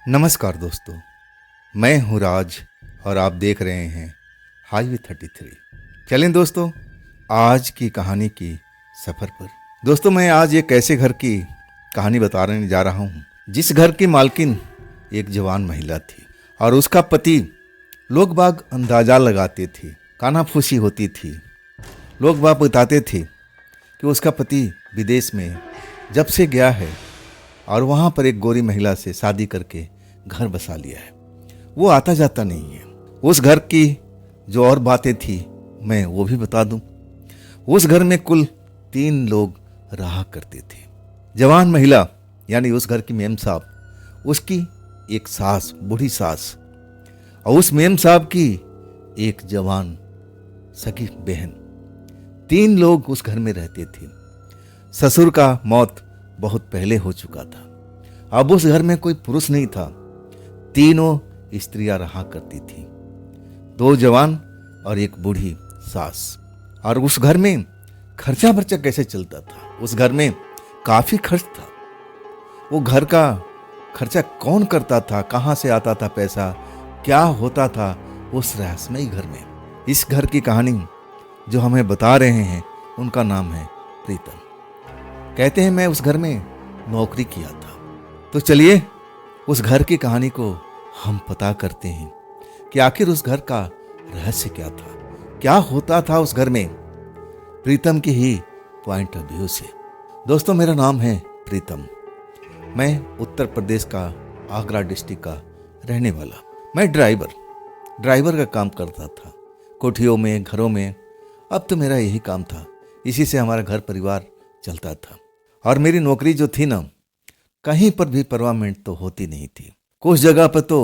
नमस्कार दोस्तों, मैं हूँ राज और आप देख रहे हैं हाईवे 33। चलें दोस्तों, आज की कहानी की सफ़र पर। दोस्तों, मैं आज एक ऐसे घर की कहानी बताने जा रहा हूँ जिस घर की मालकिन एक जवान महिला थी और उसका पति। लोग बाग अंदाजा लगाते थे, कानाफूसी होती थी। लोग बाग बताते थे कि उसका पति विदेश में जब से गया है और वहाँ पर एक गोरी महिला से शादी करके घर बसा लिया है, वो आता जाता नहीं है। उस घर की जो और बातें थी मैं वो भी बता दूं। उस घर में कुल 3 लोग रहा करते थे। जवान महिला यानी उस घर की मेम साहब, उसकी एक सास, बूढ़ी सास, और उस मेम साहब की एक जवान सगी बहन। 3 लोग उस घर में रहते थे। ससुर का मौत बहुत पहले हो चुका था। अब उस घर में कोई पुरुष नहीं था। तीनों स्त्रियां रहा करती थी, 2 जवान और एक बूढ़ी सास। और उस घर में खर्चा बर्चा कैसे चलता था? उस घर में काफी खर्च था। वो घर का खर्चा कौन करता था? कहां से आता था पैसा? क्या होता था उस रहस्यमयी घर में? इस घर की कहानी जो हमें बता रहे हैं उनका नाम है प्रीतम। कहते हैं मैं उस घर में नौकरी किया था। तो चलिए उस घर की कहानी को हम पता करते हैं कि आखिर उस घर का रहस्य क्या था, क्या होता था उस घर में, प्रीतम की ही पॉइंट ऑफ व्यू से। दोस्तों, मेरा नाम है प्रीतम। मैं उत्तर प्रदेश का आगरा डिस्ट्रिक्ट का रहने वाला। मैं ड्राइवर का काम करता था, कोठियों में, घरों में। अब तो मेरा यही काम था, इसी से हमारा घर परिवार चलता था। और मेरी नौकरी जो थी ना, कहीं पर भी परमानेंट तो होती नहीं थी। कुछ जगह पर तो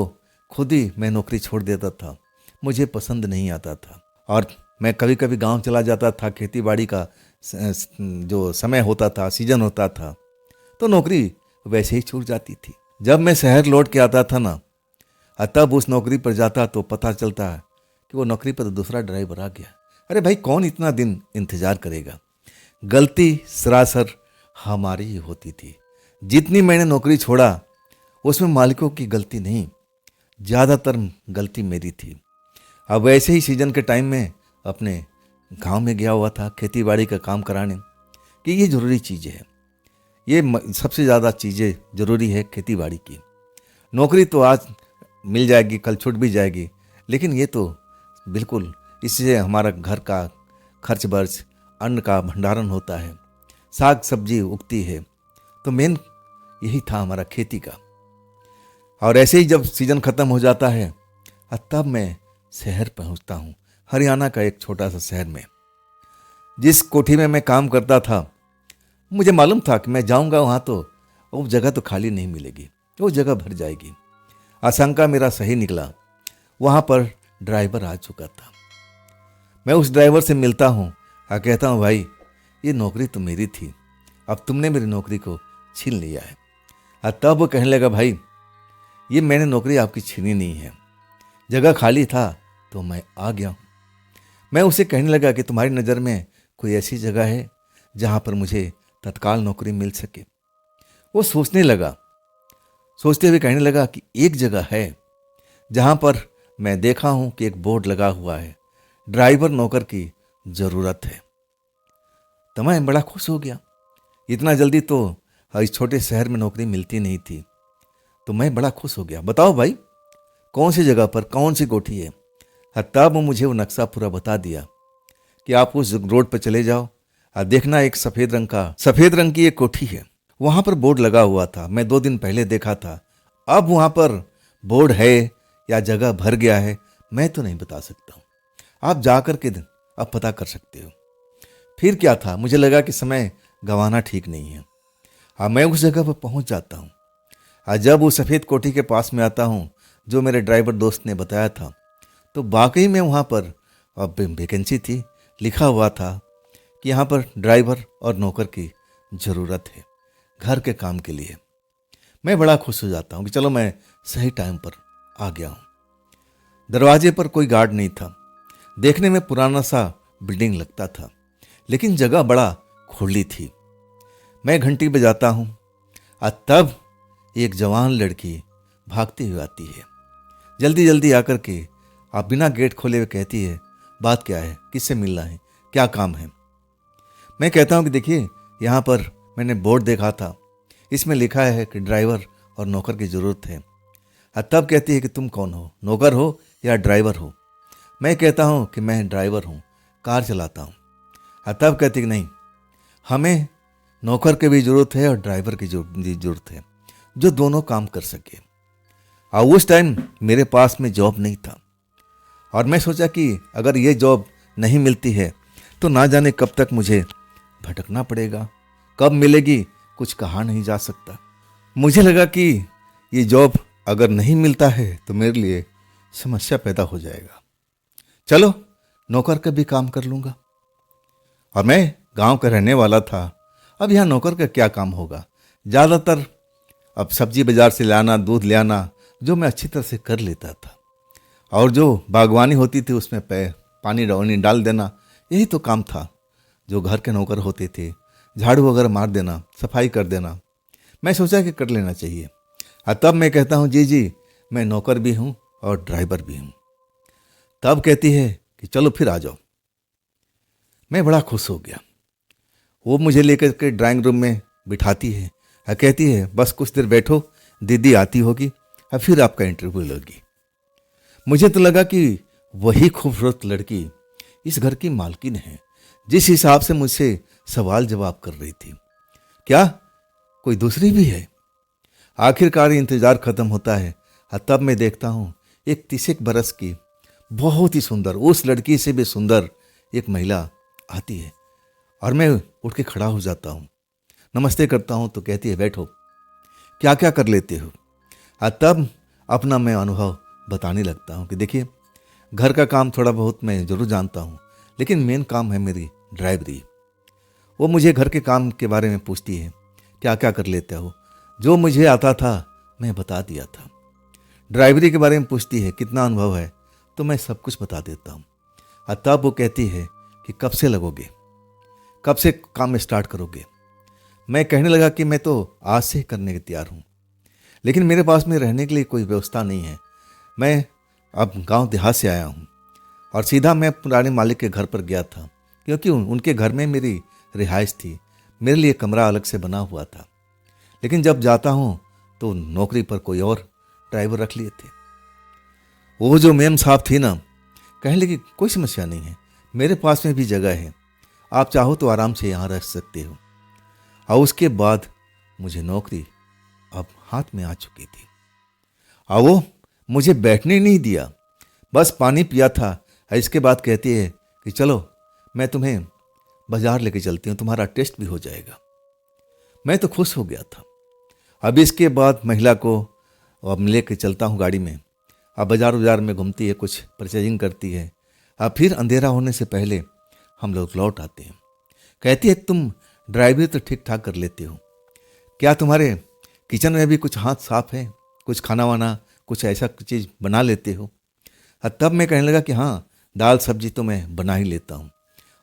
खुद ही मैं नौकरी छोड़ देता था, मुझे पसंद नहीं आता था। और मैं कभी कभी गांव चला जाता था। खेती बाड़ी का जो समय होता था, सीजन होता था, तो नौकरी वैसे ही छूट जाती थी। जब मैं शहर लौट के आता था ना, तब उस नौकरी पर जाता तो पता चलता कि वो नौकरी पर दूसरा ड्राइवर आ गया। अरे भाई, कौन इतना दिन इंतजार करेगा? गलती सरासर हमारी ही होती थी। जितनी मैंने नौकरी छोड़ा उसमें मालिकों की गलती नहीं, ज़्यादातर गलती मेरी थी। अब वैसे ही सीजन के टाइम में अपने गांव में गया हुआ था खेती बाड़ी का काम कराने, कि ये ज़रूरी चीज़ें है। ये सबसे ज़्यादा चीज़ें ज़रूरी है खेती बाड़ी की। नौकरी तो आज मिल जाएगी, कल छूट भी जाएगी, लेकिन ये तो बिल्कुल, इससे हमारा घर का खर्च बर्च, अन्न का भंडारण होता है, साग सब्जी उगती है। तो मेन यही था हमारा खेती का। और ऐसे ही जब सीजन खत्म हो जाता है, तब मैं शहर पहुंचता हूं, हरियाणा का एक छोटा सा शहर में। जिस कोठी में मैं काम करता था, मुझे मालूम था कि मैं जाऊंगा वहां तो वो जगह तो खाली नहीं मिलेगी, वो जगह भर जाएगी। आशंका मेरा सही निकला। वहां पर ड्राइवर आ चुका था। मैं उस ड्राइवर से मिलता हूं और कहता हूं, भाई ये नौकरी तो मेरी थी, अब तुमने मेरी नौकरी को छीन लिया है। और तब वो कहने लगा, भाई ये मैंने नौकरी आपकी छीनी नहीं है, जगह खाली था तो मैं आ गया हूँ। मैं उसे कहने लगा कि तुम्हारी नज़र में कोई ऐसी जगह है जहाँ पर मुझे तत्काल नौकरी मिल सके? वो सोचने लगा, सोचते हुए कहने लगा कि एक जगह है जहाँ पर मैं देखा हूँ कि एक बोर्ड लगा हुआ है, ड्राइवर नौकर की ज़रूरत है। तो मैं बड़ा खुश हो गया। इतना जल्दी तो इस छोटे शहर में नौकरी मिलती नहीं थी। तो मैं बड़ा खुश हो गया। बताओ भाई, कौन सी जगह पर, कौन सी कोठी है? तब मुझे वो नक्शा पूरा बता दिया कि आप उस रोड पर चले जाओ और देखना, एक सफ़ेद रंग की एक कोठी है। वहाँ पर बोर्ड लगा हुआ था, मैं 2 दिन पहले देखा था। अब वहाँ पर बोर्ड है या जगह भर गया है, मैं तो नहीं बता सकता हूँ। आप जा कर के अब पता कर सकते हो। फिर क्या था, मुझे लगा कि समय गंवाना ठीक नहीं है। मैं उस जगह पर पहुँच जाता हूँ। जब वो सफ़ेद कोठी के पास में आता हूँ जो मेरे ड्राइवर दोस्त ने बताया था, तो वाकई में वहाँ पर अब वैकेंसी थी। लिखा हुआ था कि यहाँ पर ड्राइवर और नौकर की ज़रूरत है घर के काम के लिए। मैं बड़ा खुश हो जाता हूँ कि चलो मैं सही टाइम पर आ गया हूँ। दरवाजे पर कोई गार्ड नहीं था। देखने में पुराना सा बिल्डिंग लगता था, लेकिन जगह बड़ा खुली थी। मैं घंटी बजाता हूँ और तब एक जवान लड़की भागती हुई आती है। जल्दी जल्दी आकर के आप बिना गेट खोले हुए कहती है, बात क्या है, किससे मिलना है, क्या काम है। मैं कहता हूँ कि देखिए, यहाँ पर मैंने बोर्ड देखा था, इसमें लिखा है कि ड्राइवर और नौकर की ज़रूरत है। तब कहती है कि तुम कौन हो, नौकर हो या ड्राइवर हो। मैं कहता हूँ कि मैं ड्राइवर हूँ, कार चलाता हूँ। तब कहती कि नहीं, हमें नौकर की भी ज़रूरत है और ड्राइवर की भी ज़रूरत है, जो दोनों काम कर सके। और उस टाइम मेरे पास में जॉब नहीं था और मैं सोचा कि अगर ये जॉब नहीं मिलती है तो ना जाने कब तक मुझे भटकना पड़ेगा, कब मिलेगी कुछ कहा नहीं जा सकता। मुझे लगा कि ये जॉब अगर नहीं मिलता है तो मेरे लिए समस्या पैदा हो जाएगा, चलो नौकर का भी काम कर लूँगा। और मैं गांव का रहने वाला था, अब यहाँ नौकर का क्या काम होगा। ज़्यादातर अब सब्जी बाज़ार से लाना, दूध ले आना, जो मैं अच्छी तरह से कर लेता था, और जो बागवानी होती थी उसमें पानी डाल देना, यही तो काम था जो घर के नौकर होते थे। झाड़ू वगैरह मार देना, सफाई कर देना, मैं सोचा कि कर लेना चाहिए। तब मैं कहता हूँ जी जी, मैं नौकर भी हूँ और ड्राइवर भी हूँ। तब कहती है कि चलो फिर आ जाओ। मैं बड़ा खुश हो गया। वो मुझे लेकर के ड्राइंग रूम में बिठाती है और कहती है बस कुछ देर बैठो, दीदी आती होगी और फिर आपका इंटरव्यू लोगी। मुझे तो लगा कि वही खूबसूरत लड़की इस घर की मालकिन है, जिस हिसाब से मुझसे सवाल जवाब कर रही थी। क्या कोई दूसरी भी है? आखिरकार इंतजार खत्म होता है और तब मैं देखता हूँ एक 30 बरस की बहुत ही सुंदर, उस लड़की से भी सुंदर एक महिला आती है और मैं उठ के खड़ा हो जाता हूँ, नमस्ते करता हूँ। तो कहती है बैठो, क्या क्या कर लेते हो। तब अपना मैं अनुभव बताने लगता हूँ कि देखिए, घर का काम थोड़ा बहुत मैं ज़रूर जानता हूँ, लेकिन मेन काम है मेरी ड्राइवरी। वो मुझे घर के काम के बारे में पूछती है, क्या क्या कर लेते हो। जो मुझे आता था मैं बता दिया था। ड्राइवरी के बारे में पूछती है, कितना अनुभव है, तो मैं सब कुछ बता देता हूँ। तब वो कहती है कि कब से लगोगे, कब से काम स्टार्ट करोगे। मैं कहने लगा कि मैं तो आज से करने के तैयार हूँ, लेकिन मेरे पास में रहने के लिए कोई व्यवस्था नहीं है। मैं अब गांव देहात से आया हूँ और सीधा मैं पुराने मालिक के घर पर गया था, क्योंकि उनके घर में मेरी रिहाइश थी। मेरे लिए कमरा अलग से बना हुआ था, लेकिन जब जाता हूँ तो नौकरी पर कोई और ड्राइवर रख लिए थे। वो जो मेम साहब थी ना, कहने लगी कोई समस्या नहीं है, मेरे पास में भी जगह है, आप चाहो तो आराम से यहाँ रह सकते हो। और उसके बाद मुझे नौकरी अब हाथ में आ चुकी थी और वो मुझे बैठने नहीं दिया, बस पानी पिया था। और इसके बाद कहती है कि चलो मैं तुम्हें बाजार लेके चलती हूँ, तुम्हारा टेस्ट भी हो जाएगा। मैं तो खुश हो गया था। अब इसके बाद महिला को अब लेके चलता हूँ गाड़ी में, अब बाजार में घूमती है, कुछ परचेजिंग करती है। अब फिर अंधेरा होने से पहले हम लोग लौट आते हैं। कहती है तुम ड्राइवरी तो ठीक ठाक कर लेते हो, क्या तुम्हारे किचन में भी कुछ हाथ साफ है, कुछ खाना वाना कुछ ऐसा चीज़ बना लेते हो। तब मैं कहने लगा कि हाँ, दाल सब्जी तो मैं बना ही लेता हूँ।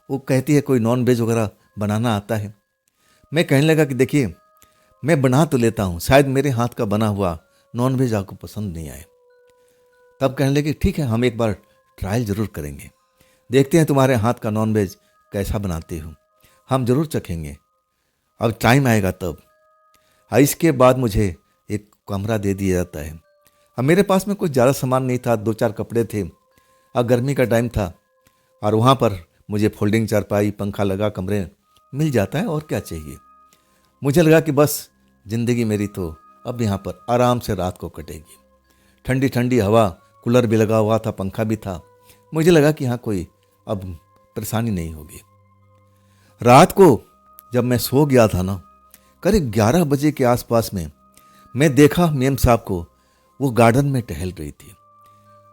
वो कहती है कोई नॉन वेज वगैरह बनाना आता है। मैं कहने लगा कि देखिए, मैं बना तो लेता हूँ, शायद मेरे हाथ का बना हुआ नॉन वेज आपको पसंद नहीं आए। तब कहने लगे ठीक है, हम एक बार ट्रायल ज़रूर करेंगे, देखते हैं तुम्हारे हाथ का नॉन वेज कैसा बनाते हो, हम ज़रूर चखेंगे, अब टाइम आएगा तब। इसके बाद मुझे एक कमरा दे दिया जाता है। अब मेरे पास में कुछ ज़्यादा सामान नहीं था, 2-4 कपड़े थे। अब गर्मी का टाइम था और वहाँ पर मुझे फोल्डिंग चारपाई, पंखा लगा कमरे मिल जाता है, और क्या चाहिए। मुझे लगा कि बस ज़िंदगी मेरी तो अब यहाँ पर आराम से रात को कटेगी। ठंडी ठंडी हवा, कूलर भी लगा हुआ था, पंखा भी था। मुझे लगा कि यहाँ कोई अब परेशानी नहीं होगी। रात को जब मैं सो गया था ना, करीब 11 बजे के आसपास में मैं देखा मेम साहब को, वो गार्डन में टहल रही थी।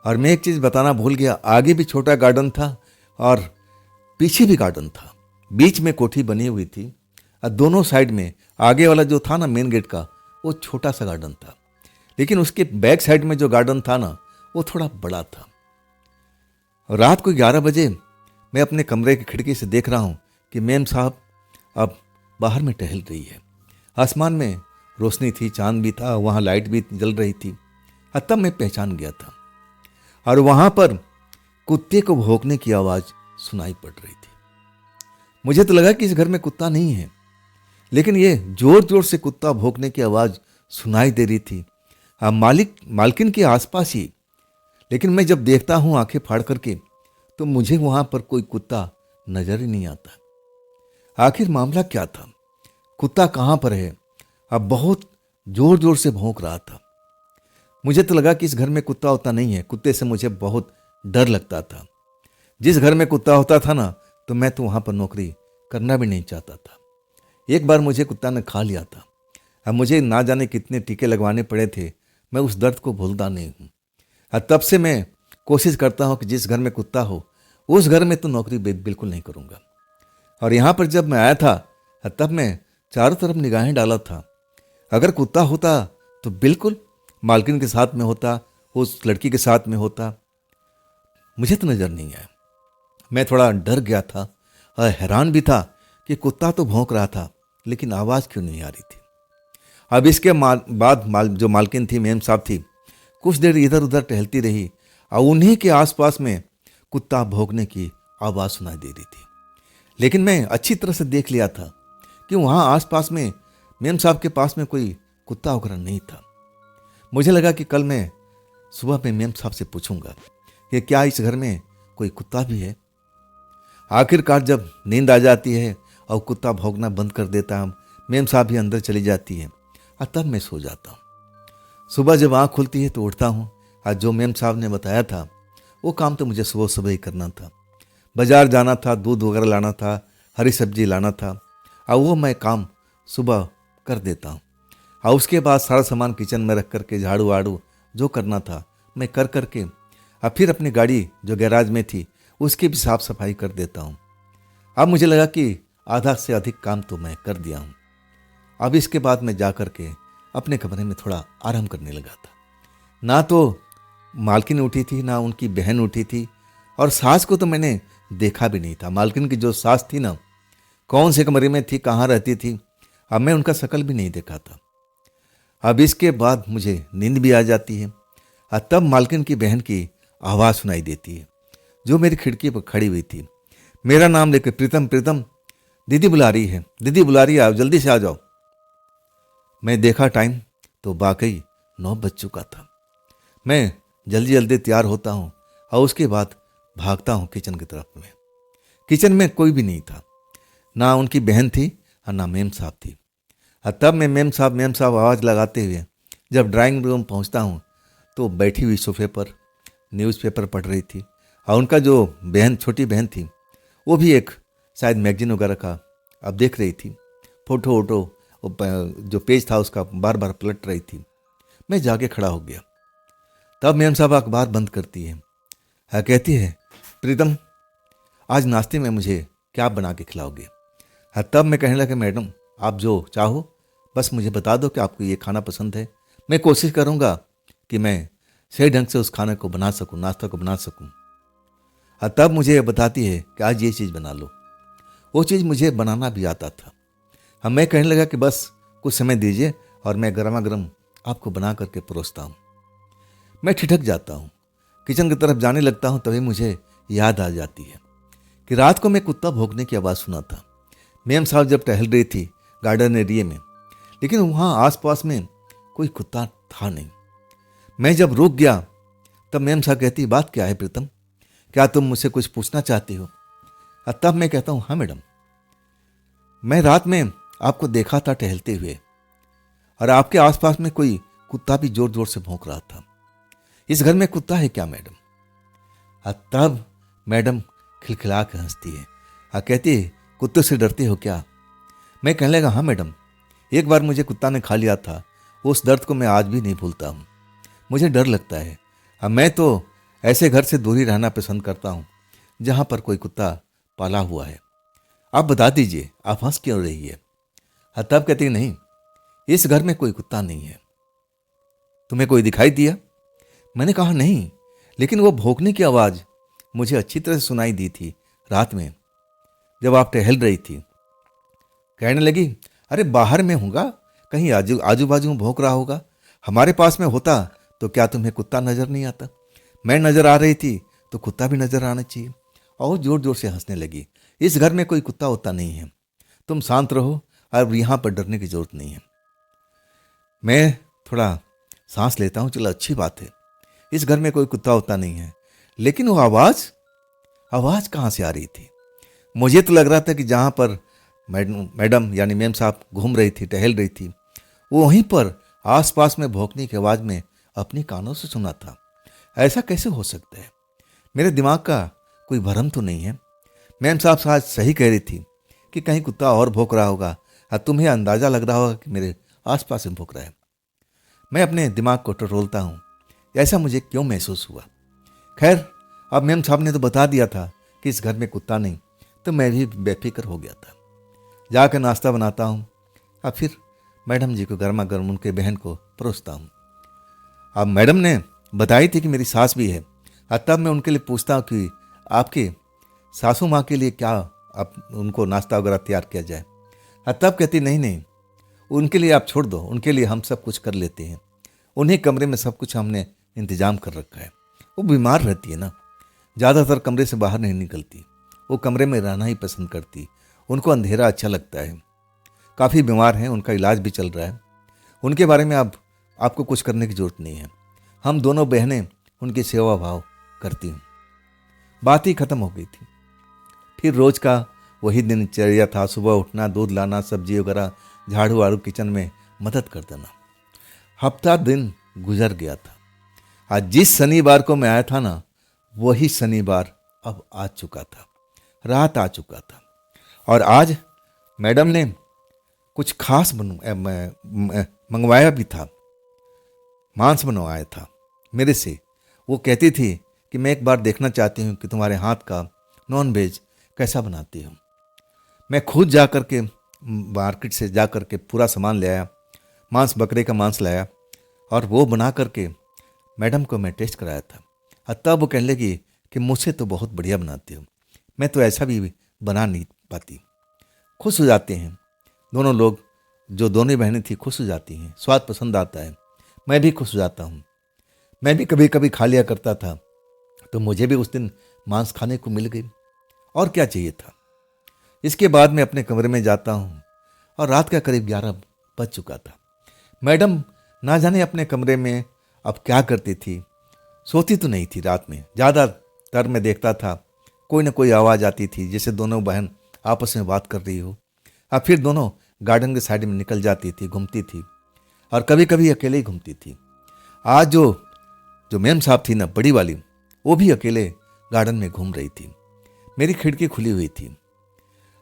और मैं एक चीज़ बताना भूल गया, आगे भी छोटा गार्डन था और पीछे भी गार्डन था, बीच में कोठी बनी हुई थी और दोनों साइड में आगे वाला जो था ना मेन गेट का, वो छोटा सा गार्डन था, लेकिन उसके बैक साइड में जो गार्डन था ना, वो थोड़ा बड़ा था। रात को 11 बजे मैं अपने कमरे की खिड़की से देख रहा हूँ कि मेम साहब अब बाहर में टहल रही है। आसमान में रोशनी थी, चांद भी था, वहाँ लाइट भी जल रही थी। तब मैं पहचान गया था और वहां पर कुत्ते को भौंकने की आवाज सुनाई पड़ रही थी। मुझे तो लगा कि इस घर में कुत्ता नहीं है, लेकिन ये जोर जोर से कुत्ता भौंकने की आवाज सुनाई दे रही थी। मालकिन के आसपास ही, लेकिन मैं जब देखता हूं आंखें फाड़ करके तो मुझे वहां पर कोई कुत्ता नजर ही नहीं आता। आखिर मामला क्या था? कुत्ता कहां पर है? अब बहुत जोर जोर से भौंक रहा था। मुझे तो लगा कि इस घर में कुत्ता होता नहीं है। कुत्ते से मुझे बहुत डर लगता था। जिस घर में कुत्ता होता था ना, तो मैं तो वहां पर नौकरी करना भी नहीं चाहता था। एक बार मुझे कुत्ता ने खा लिया था। अब मुझे ना जाने कितने टीके लगवाने पड़े थे। मैं उस दर्द को भूलता नहीं हूँ। तब से मैं कोशिश करता हूँ कि जिस घर में कुत्ता हो उस घर में तो नौकरी बिल्कुल नहीं करूँगा। और यहाँ पर जब मैं आया था तब मैं चारों तरफ निगाहें डाला था। अगर कुत्ता होता तो बिल्कुल मालकिन के साथ में होता, उस लड़की के साथ में होता। मुझे तो नजर नहीं आया। मैं थोड़ा डर गया था और हैरान भी था कि कुत्ता तो भौंक रहा था, लेकिन आवाज क्यों नहीं आ रही थी। अब इसके बाद जो मालकिन थी, मेम साहब थी, कुछ देर इधर उधर टहलती रही और उन्हीं के आसपास में कुत्ता भौंकने की आवाज सुनाई दे रही थी। लेकिन मैं अच्छी तरह से देख लिया था कि वहां आसपास में मेम साहब के पास में कोई कुत्ता वगैरह नहीं था। मुझे लगा कि कल मैं सुबह में मेम साहब से पूछूंगा कि क्या इस घर में कोई कुत्ता भी है। आखिरकार जब नींद आ जाती है और कुत्ता भौंकना बंद कर देता है, मेम साहब भी अंदर चली जाती है और तब मैं सो जाता हूँ। सुबह जब आँख खुलती है तो उठता हूँ और जो मेम साहब ने बताया था वो काम तो मुझे सुबह सुबह ही करना था। बाजार जाना था, दूध वगैरह लाना था, हरी सब्जी लाना था और वो मैं काम सुबह कर देता हूँ। और उसके बाद सारा सामान किचन में रख करके झाड़ू वाड़ू जो करना था मैं कर करके और फिर अपनी गाड़ी जो गैराज में थी उसकी भी साफ सफाई कर देता हूँ। अब मुझे लगा कि आधा से अधिक काम तो मैं कर दिया हूँ। अब इसके बाद मैं जा कर के अपने कमरे में थोड़ा आराम करने लगा था। ना तो मालकिन उठी थी, ना उनकी बहन उठी थी, और सास को तो मैंने देखा भी नहीं था। मालकिन की जो सास थी ना, कौन से कमरे में थी, कहाँ रहती थी, अब मैं उनका शक्ल भी नहीं देखा था। अब इसके बाद मुझे नींद भी आ जाती है और तब मालकिन की बहन की आवाज़ सुनाई देती है जो मेरी खिड़की पर खड़ी हुई थी। मेरा नाम लेकर, प्रीतम प्रीतम, दीदी बुला रही है, दीदी बुला रही है, आप जल्दी से आ जाओ। मैं देखा टाइम तो वाकई 9 बज चुका था। मैं जल्दी जल्दी तैयार होता हूँ और उसके बाद भागता हूँ किचन की तरफ में। किचन में कोई भी नहीं था, ना उनकी बहन थी और ना मेम साहब थी। और तब मैं मेम साहब आवाज़ लगाते हुए जब ड्राइंग रूम पहुँचता हूँ तो बैठी हुई सोफे पर न्यूज़पेपर पढ़ रही थी और उनका जो बहन, छोटी बहन थी, वो भी एक शायद मैगजीन वगैरह का अब देख रही थी। फोटो वोटो जो पेज था उसका बार बार पलट रही थी। मैं जाके खड़ा हो गया। तब मेम साहब अखबार बंद करती है और कहती है, प्रीतम आज नाश्ते में मुझे क्या बना के खिलाओगे। तब मैं कहने लगा, मैडम आप जो चाहो बस मुझे बता दो कि आपको ये खाना पसंद है। मैं कोशिश करूँगा कि मैं सही ढंग से उस खाने को बना सकूँ, नाश्ता को बना सकूँ। और तब मुझे ये बताती है कि आज ये चीज़ बना लो। वो चीज़ मुझे बनाना भी आता था। मैं कहने लगा कि बस कुछ समय दीजिए और मैं गर्मा गर्म आपको बना करके परोसता हूँ। मैं ठिठक जाता हूँ, किचन की तरफ जाने लगता हूँ, तभी मुझे याद आ जाती है कि रात को मैं कुत्ता भौंकने की आवाज़ सुना था। मेम साहब जब टहल रही थी गार्डन एरिया में, लेकिन वहाँ आसपास में कोई कुत्ता था नहीं। मैं जब रुक गया तब मेम साहब कहती, बात क्या है प्रीतम, क्या तुम मुझसे कुछ पूछना चाहती हो। तब मैं कहता हूँ, हाँ मैडम, मैं रात में आपको देखा था टहलते हुए और आपके आसपास में कोई कुत्ता भी जोर जोर से भौंक रहा था। इस घर में कुत्ता है क्या मैडम। तब मैडम खिलखिला के हंसती है और कहती है, कुत्ते से डरते हो क्या। मैं कहने लगा, हाँ मैडम, एक बार मुझे कुत्ता ने खा लिया था, उस दर्द को मैं आज भी नहीं भूलता हूँ। मुझे डर लगता है। अब मैं तो ऐसे घर से दूरी रहना पसंद करता हूँ जहाँ पर कोई कुत्ता पाला हुआ है। आप बता दीजिए, आप हंस क्यों रही है। तब कहती, नहीं, इस घर में कोई कुत्ता नहीं है। तुम्हें कोई दिखाई दिया। मैंने कहा, नहीं, लेकिन वो भौंकने की आवाज़ मुझे अच्छी तरह से सुनाई दी थी रात में जब आप टहल रही थी। कहने लगी, अरे बाहर में होगा, कहीं आजू बाजू में भौंक रहा होगा, हमारे पास में होता तो क्या तुम्हें कुत्ता नजर नहीं आता? मैं नजर आ रही थी तो कुत्ता भी नजर आना चाहिए। और जोर जोर से हंसने लगी। इस घर में कोई कुत्ता होता नहीं है, तुम शांत रहो, अब यहाँ पर डरने की जरूरत नहीं है। मैं थोड़ा सांस लेता हूँ, चलो अच्छी बात है, इस घर में कोई कुत्ता होता नहीं है। लेकिन वो आवाज आवाज कहाँ से आ रही थी? मुझे तो लग रहा था कि जहाँ पर मैडम यानी मेम साहब घूम रही थी, टहल रही थी, वो वहीं पर आसपास में भौंकने की आवाज में अपने कानों से सुना था। ऐसा कैसे हो सकता है? मेरे दिमाग का कोई भ्रम तो नहीं है? मैम साहब आज सही कह रही थी कि कहीं कुत्ता और भौंक रहा होगा और तुम्हें अंदाजा लग रहा होगा कि मेरे आसपास में भौंक रहा है। मैं अपने दिमाग को टटोलता हूँ, ऐसा मुझे क्यों महसूस हुआ? खैर, अब मैम साहब ने तो बता दिया था कि इस घर में कुत्ता नहीं, तो मैं भी बेफिक्र हो गया था। जाकर नाश्ता बनाता हूँ और फिर मैडम जी को गर्मा गर्म उनके बहन को परोसता हूँ। अब मैडम ने बताई थी कि मेरी सास भी है, और तब मैं उनके लिए पूछता हूँ कि आपके सासू माँ के लिए क्या आप उनको नाश्ता वगैरह तैयार किया जाए। और तब कहती नहीं नहीं, उनके लिए आप छोड़ दो, उनके लिए हम सब कुछ कर लेते हैं, उन्हीं कमरे में सब कुछ हमने इंतजाम कर रखा है। वो बीमार रहती है ना, ज़्यादातर कमरे से बाहर नहीं निकलती, वो कमरे में रहना ही पसंद करती, उनको अंधेरा अच्छा लगता है। काफ़ी बीमार हैं, उनका इलाज भी चल रहा है, उनके बारे में आपको कुछ करने की ज़रूरत नहीं है, हम दोनों बहनें उनकी सेवा भाव करती हूँ। बात ही खत्म हो गई थी। फिर रोज का वही दिनचर्या था, सुबह उठना, दूध लाना, सब्जी वगैरह, झाड़ू वाड़ू, किचन में मदद कर देना। हफ्ता दिन गुजर गया था। आज जिस शनिवार को मैं आया था ना, वही शनिवार अब आ चुका था, रात आ चुका था। और आज मैडम ने कुछ खास मंगवाया भी था, मांस बनवाया था मेरे से। वो कहती थी कि मैं एक बार देखना चाहती हूँ कि तुम्हारे हाथ का नॉन वेज कैसा बनाती हूँ। मैं खुद जा कर के मार्केट से जा कर के पूरा सामान ले आया, बकरे का मांस लाया, और वो बना करके मैडम को मैं टेस्ट कराया था। और तब वो कहने लगी कि मुझसे तो बहुत बढ़िया बनाती हो, मैं तो ऐसा भी बना नहीं पाती। खुश हो जाते हैं दोनों लोग, जो दोनों बहनें थी खुश हो जाती हैं, स्वाद पसंद आता है, मैं भी खुश हो जाता हूँ। मैं भी कभी कभी खा लिया करता था, तो मुझे भी उस दिन मांस खाने को मिल गई, और क्या चाहिए था। इसके बाद मैं अपने कमरे में जाता हूँ और रात का करीब 11 बज चुका था। मैडम ना जाने अपने कमरे में अब क्या करती थी, सोती तो नहीं थी रात में। ज़्यादातर मैं देखता था कोई ना कोई आवाज़ आती थी, जैसे दोनों बहन आपस में बात कर रही हो, और फिर दोनों गार्डन के साइड में निकल जाती थी, घूमती थी, और कभी कभी अकेले ही घूमती थी। आज जो मैम साहब थी ना, बड़ी वाली, वो भी अकेले गार्डन में घूम रही थी। मेरी खिड़की खुली हुई थी।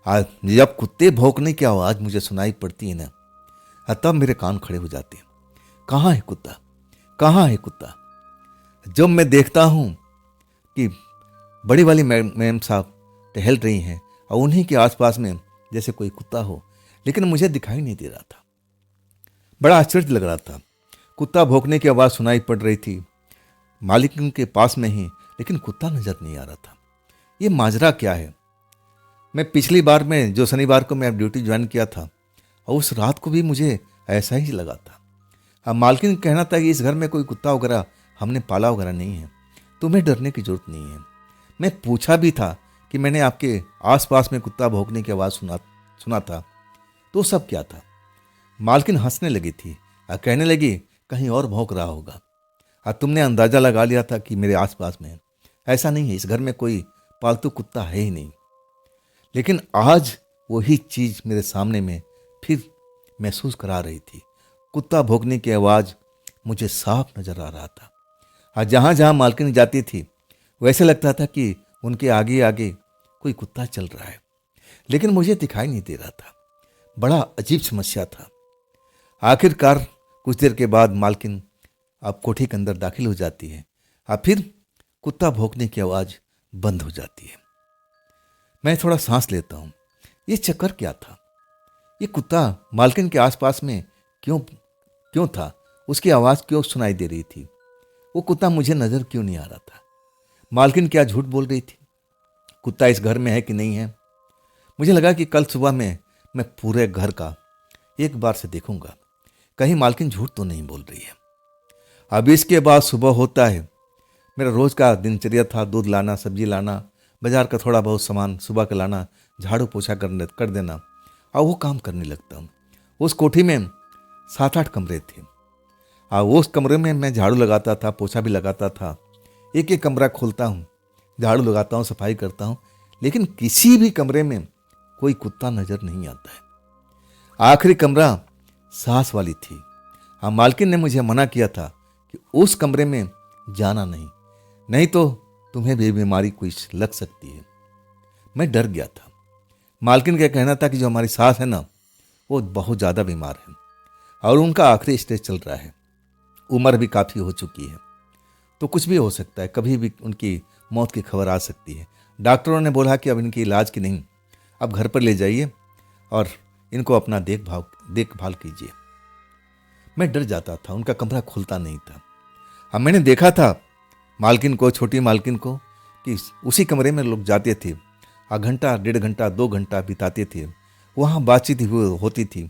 आज जब कुत्ते भौंकने की आवाज़ मुझे सुनाई पड़ती है ना, तब मेरे कान खड़े हो जाते हैं। कहाँ है कुत्ता, कहाँ है कुत्ता? जब मैं देखता हूँ कि बड़ी वाली मैम साहब टहल रही हैं और उन्हीं के आसपास में जैसे कोई कुत्ता हो, लेकिन मुझे दिखाई नहीं दे रहा था। बड़ा आश्चर्य लग रहा था। कुत्ता भौंकने की आवाज़ सुनाई पड़ रही थी मालिक के पास में ही, लेकिन कुत्ता नजर नहीं आ रहा था। ये माजरा क्या है? मैं पिछली बार में जो शनिवार को मैं ड्यूटी ज्वाइन किया था, और उस रात को भी मुझे ऐसा ही लगा था। अब मालकिन का कहना था कि इस घर में कोई कुत्ता वगैरह हमने पाला वगैरह नहीं है, तुम्हें डरने की जरूरत नहीं है। मैं पूछा भी था कि मैंने आपके आसपास में कुत्ता भौंकने की आवाज़ सुना था, तो सब क्या था? मालकिन हंसने लगी थी और कहने लगी कहीं और भौंक रहा होगा, और तुमने अंदाजा लगा लिया था कि मेरे आसपास में है। ऐसा नहीं है, इस घर में कोई पालतू कुत्ता है ही नहीं। लेकिन आज वही चीज मेरे सामने में फिर महसूस करा रही थी। कुत्ता भौंकने की आवाज मुझे साफ नजर आ रहा था, और जहां जहां मालकिन जाती थी वैसे लगता था कि उनके आगे आगे कोई कुत्ता चल रहा है, लेकिन मुझे दिखाई नहीं दे रहा था। बड़ा अजीब समस्या था। आखिरकार कुछ देर के बाद मालकिन अब कोठी के अंदर दाखिल हो जाती है, और फिर कुत्ता भौंकने की आवाज बंद हो जाती है। मैं थोड़ा सांस लेता हूं। ये चक्कर क्या था? ये कुत्ता मालकिन के आसपास में क्यों था? उसकी आवाज क्यों सुनाई दे रही थी? वो कुत्ता मुझे नजर क्यों नहीं आ रहा था? मालकिन क्या झूठ बोल रही थी? कुत्ता इस घर में है कि नहीं है? मुझे लगा कि कल सुबह में मैं पूरे घर का एक बार से देखूंगा, कहीं मालकिन झूठ तो नहीं बोल रही है। अब इसके बाद सुबह होता है, मेरा रोज़ का दिनचर्या था, दूध लाना, सब्जी लाना, बाजार का थोड़ा बहुत सामान सुबह का लाना, झाड़ू पोछा कर देना, और वो काम करने लगता हूँ। उस कोठी में 7-8 कमरे थे, और उस कमरे में मैं झाड़ू लगाता था, पोछा भी लगाता था। एक एक कमरा खोलता हूँ, झाड़ू लगाता हूँ, सफाई करता हूँ, लेकिन किसी भी कमरे में कोई कुत्ता नजर नहीं आता है। आखिरी कमरा सास वाली थी। हाँ, मालकिन ने मुझे मना किया था कि उस कमरे में जाना नहीं तो तुम्हें भी बीमारी कोई लग सकती है। मैं डर गया था। मालकिन का कहना था कि जो हमारी सास है ना, वो बहुत ज़्यादा बीमार है और उनका आखिरी स्टेज चल रहा है, उम्र भी काफ़ी हो चुकी है, तो कुछ भी हो सकता है, कभी भी उनकी मौत की खबर आ सकती है। डॉक्टरों ने बोला कि अब इनकी इलाज की नहीं, अब घर पर ले जाइए और इनको अपना देखभाल कीजिए। मैं डर जाता था, उनका कमरा खुलता नहीं था। अब मैंने देखा था मालकिन को, छोटी मालकिन को, कि उसी कमरे में लोग जाते थे, घंटा, 1.5 घंटा, 2 घंटा बिताते थे। वहाँ बातचीत होती थी,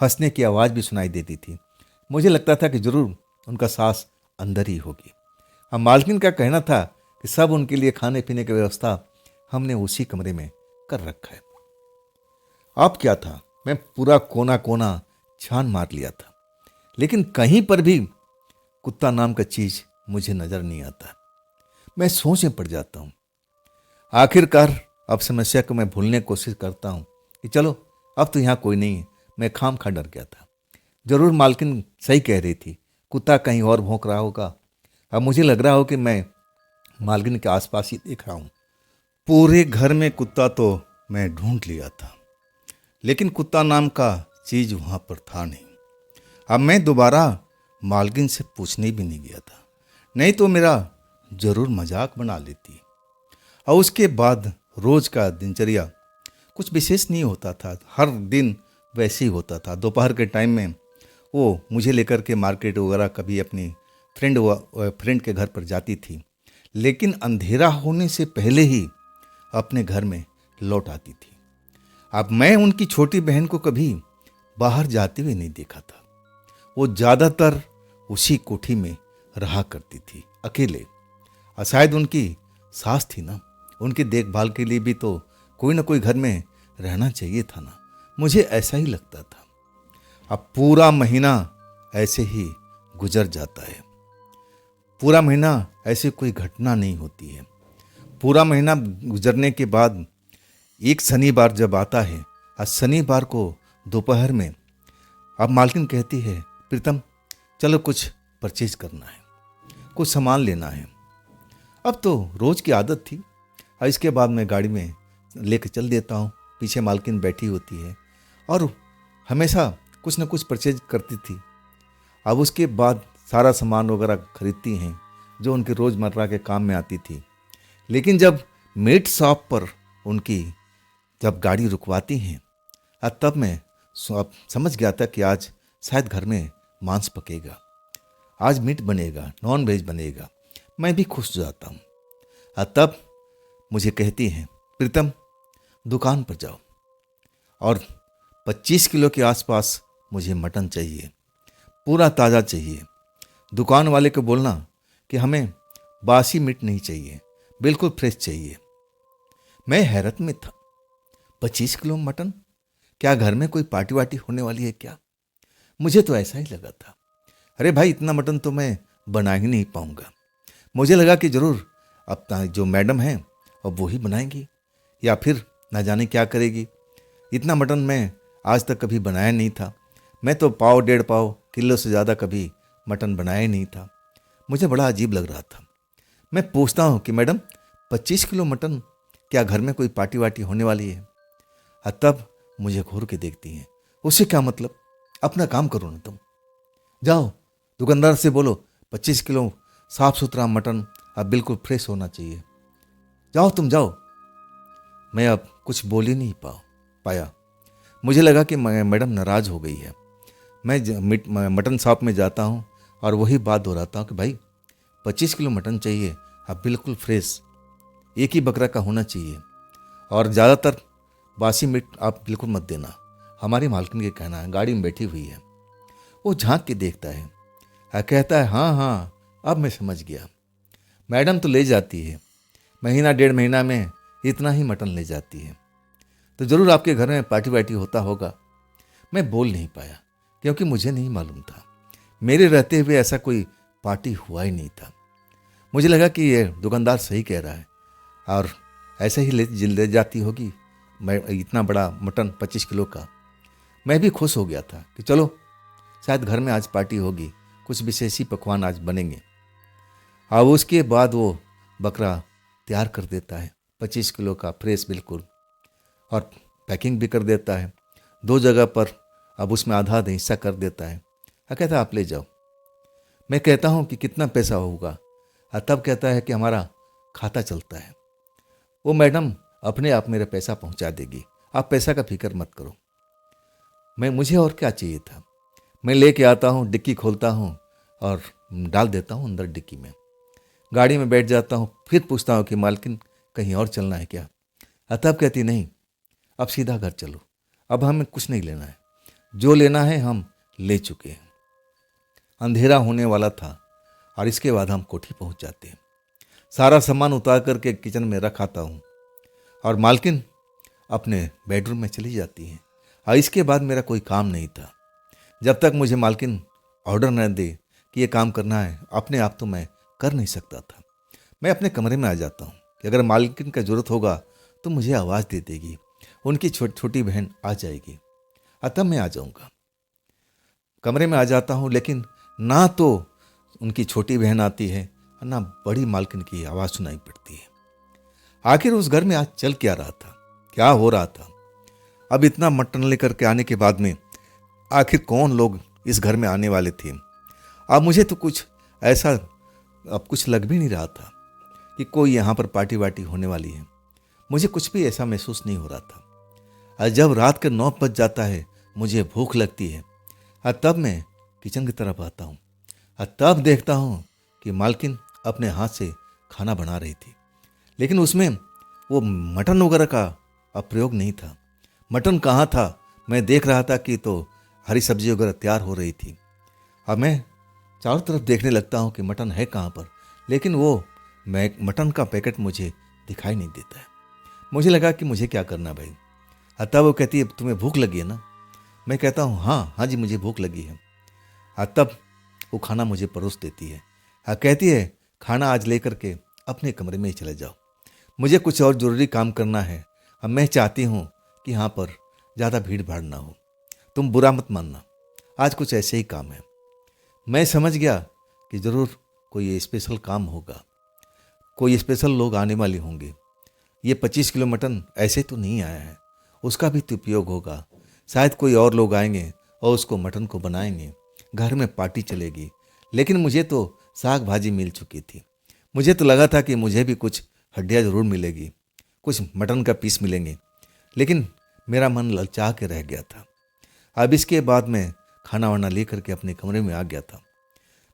हंसने की आवाज़ भी सुनाई देती थी। मुझे लगता था कि जरूर उनका सांस अंदर ही होगी। अब मालकिन का कहना था कि सब उनके लिए खाने पीने की व्यवस्था हमने उसी कमरे में कर रखा है। अब क्या था, मैं पूरा कोना कोना छान मार लिया था, लेकिन कहीं पर भी कुत्ता नाम का चीज मुझे नजर नहीं आता। मैं सोच में पड़ जाता हूँ। आखिरकार अब समस्या को मैं भूलने की कोशिश करता हूँ कि चलो अब तो यहाँ कोई नहीं है। मैं खाम खा डर गया था। जरूर मालकिन सही कह रही थी, कुत्ता कहीं और भौंक रहा होगा। अब मुझे लग रहा हो कि मैं मालकिन के आसपास ही देख रहा हूँ। पूरे घर में कुत्ता तो मैं ढूंढ लिया था, लेकिन कुत्ता नाम का चीज वहां पर था नहीं। अब मैं दोबारा मालकिन से पूछने भी नहीं गया था, नहीं तो मेरा जरूर मजाक बना लेती। और उसके बाद रोज का दिनचर्या कुछ विशेष नहीं होता था, हर दिन वैसे ही होता था। दोपहर के टाइम में वो मुझे लेकर के मार्केट वगैरह कभी अपनी फ्रेंड के घर पर जाती थी, लेकिन अंधेरा होने से पहले ही अपने घर में लौट आती थी। अब मैं उनकी छोटी बहन को कभी बाहर जाते हुए नहीं देखा था। वो ज़्यादातर उसी कोठी में रहा करती थी अकेले। और शायद उनकी सास थी ना, उनकी देखभाल के लिए भी तो कोई ना कोई घर में रहना चाहिए था ना, मुझे ऐसा ही लगता था। अब पूरा महीना ऐसे ही गुजर जाता है। पूरा महीना ऐसे कोई घटना नहीं होती है। पूरा महीना गुजरने के बाद एक शनिवार जब आता है, और शनिवार को दोपहर में अब मालकिन कहती है, प्रीतम चलो कुछ परचेज करना है, कुछ सामान लेना है। अब तो रोज की आदत थी, और इसके बाद मैं गाड़ी में लेकर चल देता हूँ। पीछे मालकिन बैठी होती है और हमेशा कुछ न कुछ परचेज करती थी। अब उसके बाद सारा सामान वगैरह खरीदती हैं जो उनके रोज़मर्रा के काम में आती थी। लेकिन जब मीट शॉप पर उनकी जब गाड़ी रुकवाती हैं, तब मैं समझ गया था कि आज शायद घर में मांस पकेगा, आज मीट बनेगा, नॉन वेज बनेगा। मैं भी खुश हो जाता हूँ। तब मुझे कहती हैं, प्रीतम दुकान पर जाओ और 25 किलो के आसपास मुझे मटन चाहिए, पूरा ताज़ा चाहिए। दुकान वाले को बोलना कि हमें बासी मीट नहीं चाहिए, बिल्कुल फ्रेश चाहिए। मैं हैरत में था, 25 किलो मटन? क्या घर में कोई पार्टी वार्टी होने वाली है क्या? मुझे तो ऐसा ही लगा था। अरे भाई, इतना मटन तो मैं बना ही नहीं पाऊंगा। मुझे लगा कि जरूर अब जो मैडम हैं अब वो ही बनाएंगी, या फिर ना जाने क्या करेगी। इतना मटन मैं आज तक कभी बनाया नहीं था। मैं तो पाव 1.5 पाव किलो से ज़्यादा कभी मटन बनाया ही नहीं था। मुझे बड़ा अजीब लग रहा था। मैं पूछता हूँ कि मैडम 25 किलो मटन, क्या घर में कोई पार्टी वार्टी होने वाली है? तब मुझे घूर के देखती हैं। उससे क्या मतलब, अपना काम करो ना तुम। जाओ दुकानदार से बोलो 25 किलो साफ सुथरा मटन, अब बिल्कुल फ्रेश होना चाहिए। जाओ तुम जाओ। मैं अब कुछ बोल ही नहीं पाया। मुझे लगा कि मैडम नाराज़ हो गई है। मैं मटन शॉप में जाता हूँ और वही बात दोहराता हूँ कि भाई 25 किलो मटन चाहिए, अब बिल्कुल फ्रेश, एक ही बकरा का होना चाहिए, और ज़्यादातर बासी मीट आप बिल्कुल मत देना। हमारी मालकिन के कहना है, गाड़ी में बैठी हुई है। वो झांक के देखता है। कहता है हाँ हाँ, अब मैं समझ गया, मैडम तो ले जाती है, महीना डेढ़ महीना में इतना ही मटन ले जाती है, तो ज़रूर आपके घर में पार्टी वार्टी होता होगा। मैं बोल नहीं पाया क्योंकि मुझे नहीं मालूम था, मेरे रहते हुए ऐसा कोई पार्टी हुआ ही नहीं था। मुझे लगा कि ये दुकानदार सही कह रहा है और ऐसे ही ले जाती होगी, मैं इतना बड़ा मटन 25 किलो का। मैं भी खुश हो गया था कि चलो शायद घर में आज पार्टी होगी, कुछ विशेष ही पकवान आज बनेंगे। अब उसके बाद वो बकरा तैयार कर देता है, 25 किलो का फ्रेश बिल्कुल, और पैकिंग भी कर देता है 2 जगह पर। अब उसमें आधा आधा हिस्सा कर देता है। कहता है आप ले जाओ। मैं कहता हूँ कि कितना पैसा होगा, तब कहता है कि हमारा खाता चलता है, वो मैडम अपने आप मेरा पैसा पहुँचा देगी, आप पैसा का फिक्र मत करो। मुझे और क्या चाहिए था, मैं लेके आता हूँ, डिक्की खोलता हूँ और डाल देता हूँ अंदर डिक्की में, गाड़ी में बैठ जाता हूँ। फिर पूछता हूँ कि मालकिन कहीं और चलना है क्या? तब कहती नहीं, अब सीधा घर चलो, अब हमें कुछ नहीं लेना है, जो लेना है हम ले चुके हैं। अंधेरा होने वाला था और इसके बाद हम कोठी पहुँच जाते हैं। सारा सामान उतार करके किचन में रख आता हूँ और मालकिन अपने बेडरूम में चली जाती हैं। और इसके बाद मेरा कोई काम नहीं था, जब तक मुझे मालकिन ऑर्डर न दे कि ये काम करना है, अपने आप तो मैं कर नहीं सकता था। मैं अपने कमरे में आ जाता हूँ कि अगर मालकिन का ज़रूरत होगा तो मुझे आवाज़ दे देगी, उनकी छोटी बहन आ जाएगी, तब मैं आ जाऊँगा। कमरे में आ जाता हूँ, लेकिन ना तो उनकी छोटी बहन आती है और ना बड़ी मालकिन की आवाज़ सुनाई पड़ती है। आखिर उस घर में आज चल क्या रहा था, क्या हो रहा था? अब इतना मटन लेकर के आने के बाद में आखिर कौन लोग इस घर में आने वाले थे? अब मुझे तो कुछ ऐसा अब कुछ लग भी नहीं रहा था कि कोई यहाँ पर पार्टी वार्टी होने वाली है। मुझे कुछ भी ऐसा महसूस नहीं हो रहा था। और जब रात के 9 बज जाता है, मुझे भूख लगती है और तब मैं किचन की तरफ आता हूँ और तब देखता हूँ कि मालकिन अपने हाथ से खाना बना रही थी, लेकिन उसमें वो मटन वगैरह का अब प्रयोग नहीं था। मटन कहाँ था? मैं देख रहा था कि तो हरी सब्जी वगैरह तैयार हो रही थी। अब मैं चारों तरफ देखने लगता हूँ कि मटन है कहाँ पर, लेकिन वो मटन का पैकेट मुझे दिखाई नहीं देता है। मुझे लगा कि मुझे क्या करना भाई। तब वो कहती है तुम्हें भूख लगी है ना? मैं कहता हूँ हाँ जी मुझे भूख लगी है। तब वो खाना मुझे परोस देती है। कहती है खाना आज लेकर के अपने कमरे में ही चले जाओ, मुझे कुछ और ज़रूरी काम करना है। अब मैं चाहती हूँ कि यहाँ पर ज़्यादा भीड़ भाड़ ना हो, तुम बुरा मत मानना, आज कुछ ऐसे ही काम है। मैं समझ गया कि ज़रूर कोई स्पेशल काम होगा, कोई स्पेशल लोग आने वाले होंगे। ये 25 किलो मटन ऐसे तो नहीं आया है, उसका भी तो उपयोग होगा। शायद कोई और लोग आएंगे और उसको मटन को बनाएंगे, घर में पार्टी चलेगी। लेकिन मुझे तो साग भाजी मिल चुकी थी, मुझे तो लगा था कि मुझे भी कुछ हड्डियाँ ज़रूर मिलेगी, कुछ मटन का पीस मिलेंगे, लेकिन मेरा मन ललचा के रह गया था। अब इसके बाद मैं खाना वाना ले करके अपने कमरे में आ गया था।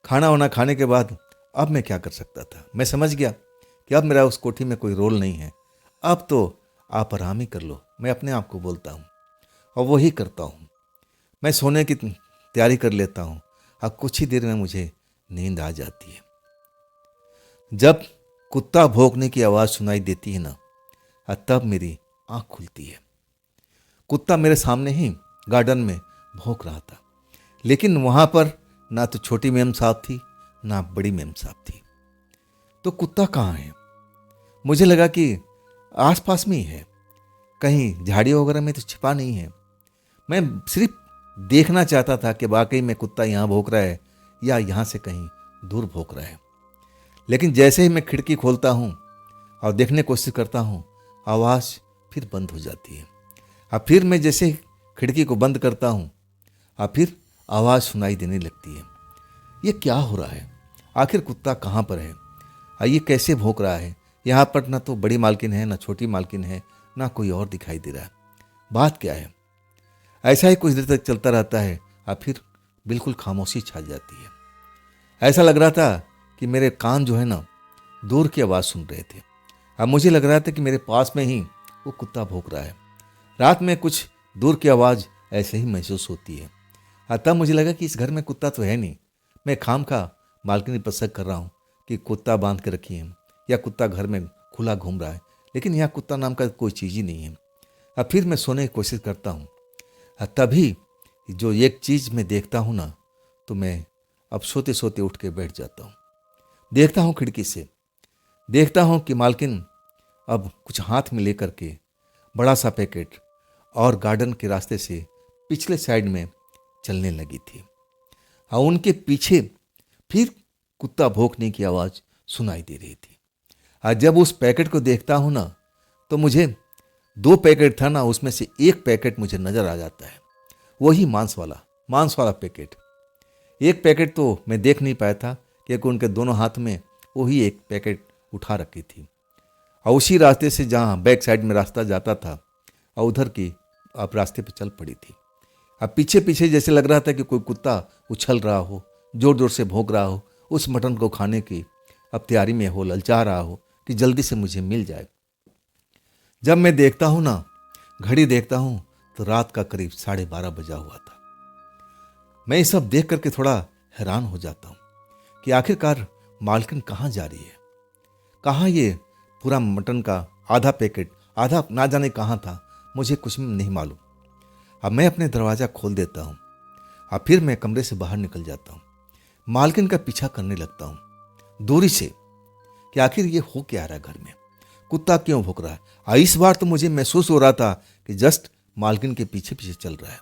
खाना वाना खाने के बाद अब मैं क्या कर सकता था? मैं समझ गया कि अब मेरा उस कोठी में कोई रोल नहीं है, अब तो आप आराम ही कर लो, मैं अपने आप को बोलता हूँ और वही करता हूँ। मैं सोने की तैयारी कर लेता हूँ। अब कुछ ही देर में मुझे नींद आ जाती है। जब कुत्ता भौंकने की आवाज़ सुनाई देती है ना, तब मेरी आँख खुलती है। कुत्ता मेरे सामने ही गार्डन में भौंक रहा था, लेकिन वहाँ पर ना तो छोटी मेम साहब थी ना बड़ी मेम साहब थी। तो कुत्ता कहाँ है? मुझे लगा कि आसपास में ही है, कहीं झाड़ियों वगैरह में तो छिपा नहीं है। मैं सिर्फ देखना चाहता था कि वाकई में कुत्ता यहाँ भौंक रहा है या यहाँ से कहीं दूर भौंक रहा है। लेकिन जैसे ही मैं खिड़की खोलता हूँ और देखने की कोशिश करता हूँ, आवाज़ फिर बंद हो जाती है। अब फिर मैं जैसे खिड़की को बंद करता हूँ और फिर आवाज़ सुनाई देने लगती है। ये क्या हो रहा है? आखिर कुत्ता कहाँ पर है और ये कैसे भौंक रहा है? यहाँ पर ना तो बड़ी मालकिन है, ना छोटी मालकिन है, ना कोई और दिखाई दे रहा है। बात क्या है? ऐसा ही कुछ देर तक चलता रहता है और फिर बिल्कुल खामोशी छा जाती है। ऐसा लग रहा था कि मेरे कान जो है ना दूर की आवाज़ सुन रहे थे। अब मुझे लग रहा था कि मेरे पास में ही वो कुत्ता भौंक रहा है। रात में कुछ दूर की आवाज़ ऐसे ही महसूस होती है। तब मुझे लगा कि इस घर में कुत्ता तो है नहीं, मैं खामखा मालकिनी पर शक कर रहा हूँ कि कुत्ता बांध के रखी है या कुत्ता घर में खुला घूम रहा है, लेकिन यहाँ कुत्ता नाम का कोई चीज़ ही नहीं है। अब फिर मैं सोने की कोशिश करता हूँ, तभी जो एक चीज़ मैं देखता हूँ ना, तो मैं अब सोते सोते उठ के बैठ जाता हूँ। देखता हूँ खिड़की से, देखता हूँ कि मालकिन अब कुछ हाथ में लेकर के बड़ा सा पैकेट और गार्डन के रास्ते से पिछले साइड में चलने लगी थी। और उनके पीछे फिर कुत्ता भौंकने की आवाज़ सुनाई दे रही थी। और जब उस पैकेट को देखता हूँ ना, तो मुझे 2 पैकेट था ना, उसमें से एक पैकेट मुझे नज़र आ जाता है, वही मांस वाला पैकेट। एक पैकेट तो मैं देख नहीं पाया था क्योंकि उनके दोनों हाथ में वही एक पैकेट उठा रखी थी। और उसी रास्ते से जहाँ बैक साइड में रास्ता जाता था, और उधर की अब रास्ते पर चल पड़ी थी। अब पीछे पीछे जैसे लग रहा था कि कोई कुत्ता उछल रहा हो, जोर जोर से भौंक रहा हो, उस मटन को खाने की अब तैयारी में हो, ललचा रहा हो कि जल्दी से मुझे मिल जाए। जब मैं देखता हूँ ना, घड़ी देखता हूँ, तो रात का करीब 12:30 बजा हुआ था। मैं ये सब देख करके थोड़ा हैरान हो जाता हूँ कि आखिरकार मालकिन कहाँ जा रही है, कहाँ ये पूरा मटन का आधा पैकेट, आधा ना जाने कहाँ था, मुझे कुछ नहीं मालूम। अब मैं अपने दरवाज़ा खोल देता हूँ, अब फिर मैं कमरे से बाहर निकल जाता हूँ, मालकिन का पीछा करने लगता हूँ दूरी से कि आखिर ये हो क्या रहा है, घर में कुत्ता क्यों भौंक रहा है। इस बार तो मुझे महसूस हो रहा था कि जस्ट मालकिन के पीछे पीछे चल रहा है,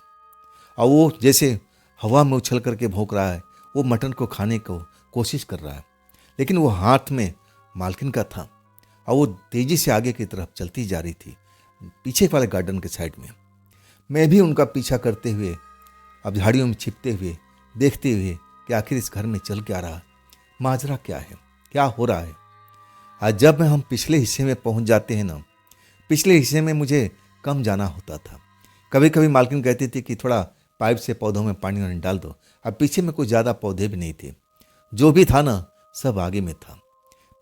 और वो जैसे हवा में उछल करके भौंक रहा है, वो मटन को खाने को कोशिश कर रहा है, लेकिन वो हाथ में मालकिन का था, और वो तेजी से आगे की तरफ चलती जा रही थी पीछे वाले गार्डन के साइड में। मैं भी उनका पीछा करते हुए, अब झाड़ियों में छिपते हुए, देखते हुए कि आखिर इस घर में चल क्या रहा, माजरा क्या है, क्या हो रहा है। आज जब हम पिछले हिस्से में पहुंच जाते हैं ना, पिछले हिस्से में मुझे कम जाना होता था। कभी कभी मालकिन कहती थी कि थोड़ा पाइप से पौधों में पानी वानी डाल दो। अब पीछे में कुछ ज़्यादा पौधे भी नहीं थे, जो भी था ना सब आगे में था,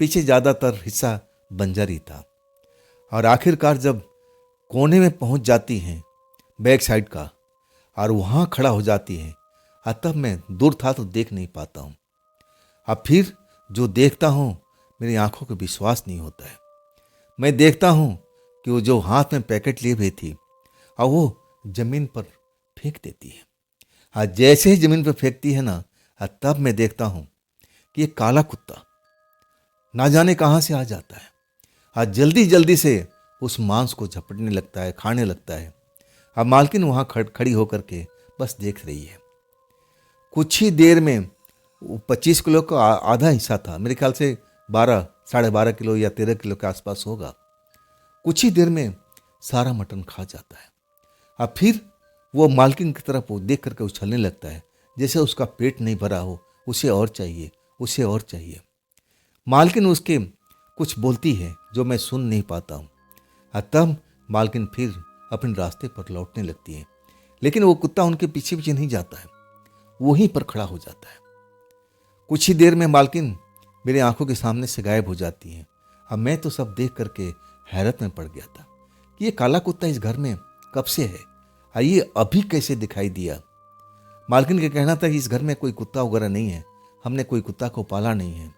पीछे ज़्यादातर हिस्सा बंजर ही था। और आखिरकार जब कोने में पहुंच जाती हैं बैक साइड का, और वहाँ खड़ा हो जाती है, तब मैं दूर था तो देख नहीं पाता हूँ। अब फिर जो देखता हूँ, मेरी आंखों को विश्वास नहीं होता है। मैं देखता हूँ कि वो जो हाथ में पैकेट लिए हुए थी, और वो जमीन पर फेंक देती है। जैसे ही जमीन पर फेंकती है ना, तब मैं देखता हूँ कि ये काला कुत्ता ना जाने कहाँ से आ जाता है, जल्दी जल्दी से उस मांस को झपटने लगता है, खाने लगता है। अब मालकिन वहाँ खड़ी होकर के बस देख रही है। कुछ ही देर में 25 किलो का आधा हिस्सा था, मेरे ख्याल से 12-12.5 किलो या 13 किलो के आसपास होगा। कुछ ही देर में सारा मटन खा जाता है। अब फिर वो मालकिन की तरफ वो देख करके उछलने लगता है, जैसे उसका पेट नहीं भरा हो, उसे और चाहिए, उसे और चाहिए। मालकिन उसके कुछ बोलती है जो मैं सुन नहीं पाता हूँ। तब मालकिन फिर अपने रास्ते पर लौटने लगती है, लेकिन वो कुत्ता उनके पीछे पीछे नहीं जाता है, वहीं पर खड़ा हो जाता है। कुछ ही देर में मालकिन मेरे आंखों के सामने से गायब हो जाती है। अब मैं तो सब देख करके हैरत में पड़ गया था कि ये काला कुत्ता इस घर में कब से है, ये अभी कैसे दिखाई दिया। मालकिन का कहना था कि इस घर में कोई कुत्ता वगैरह नहीं है, हमने कोई कुत्ता को पाला नहीं है।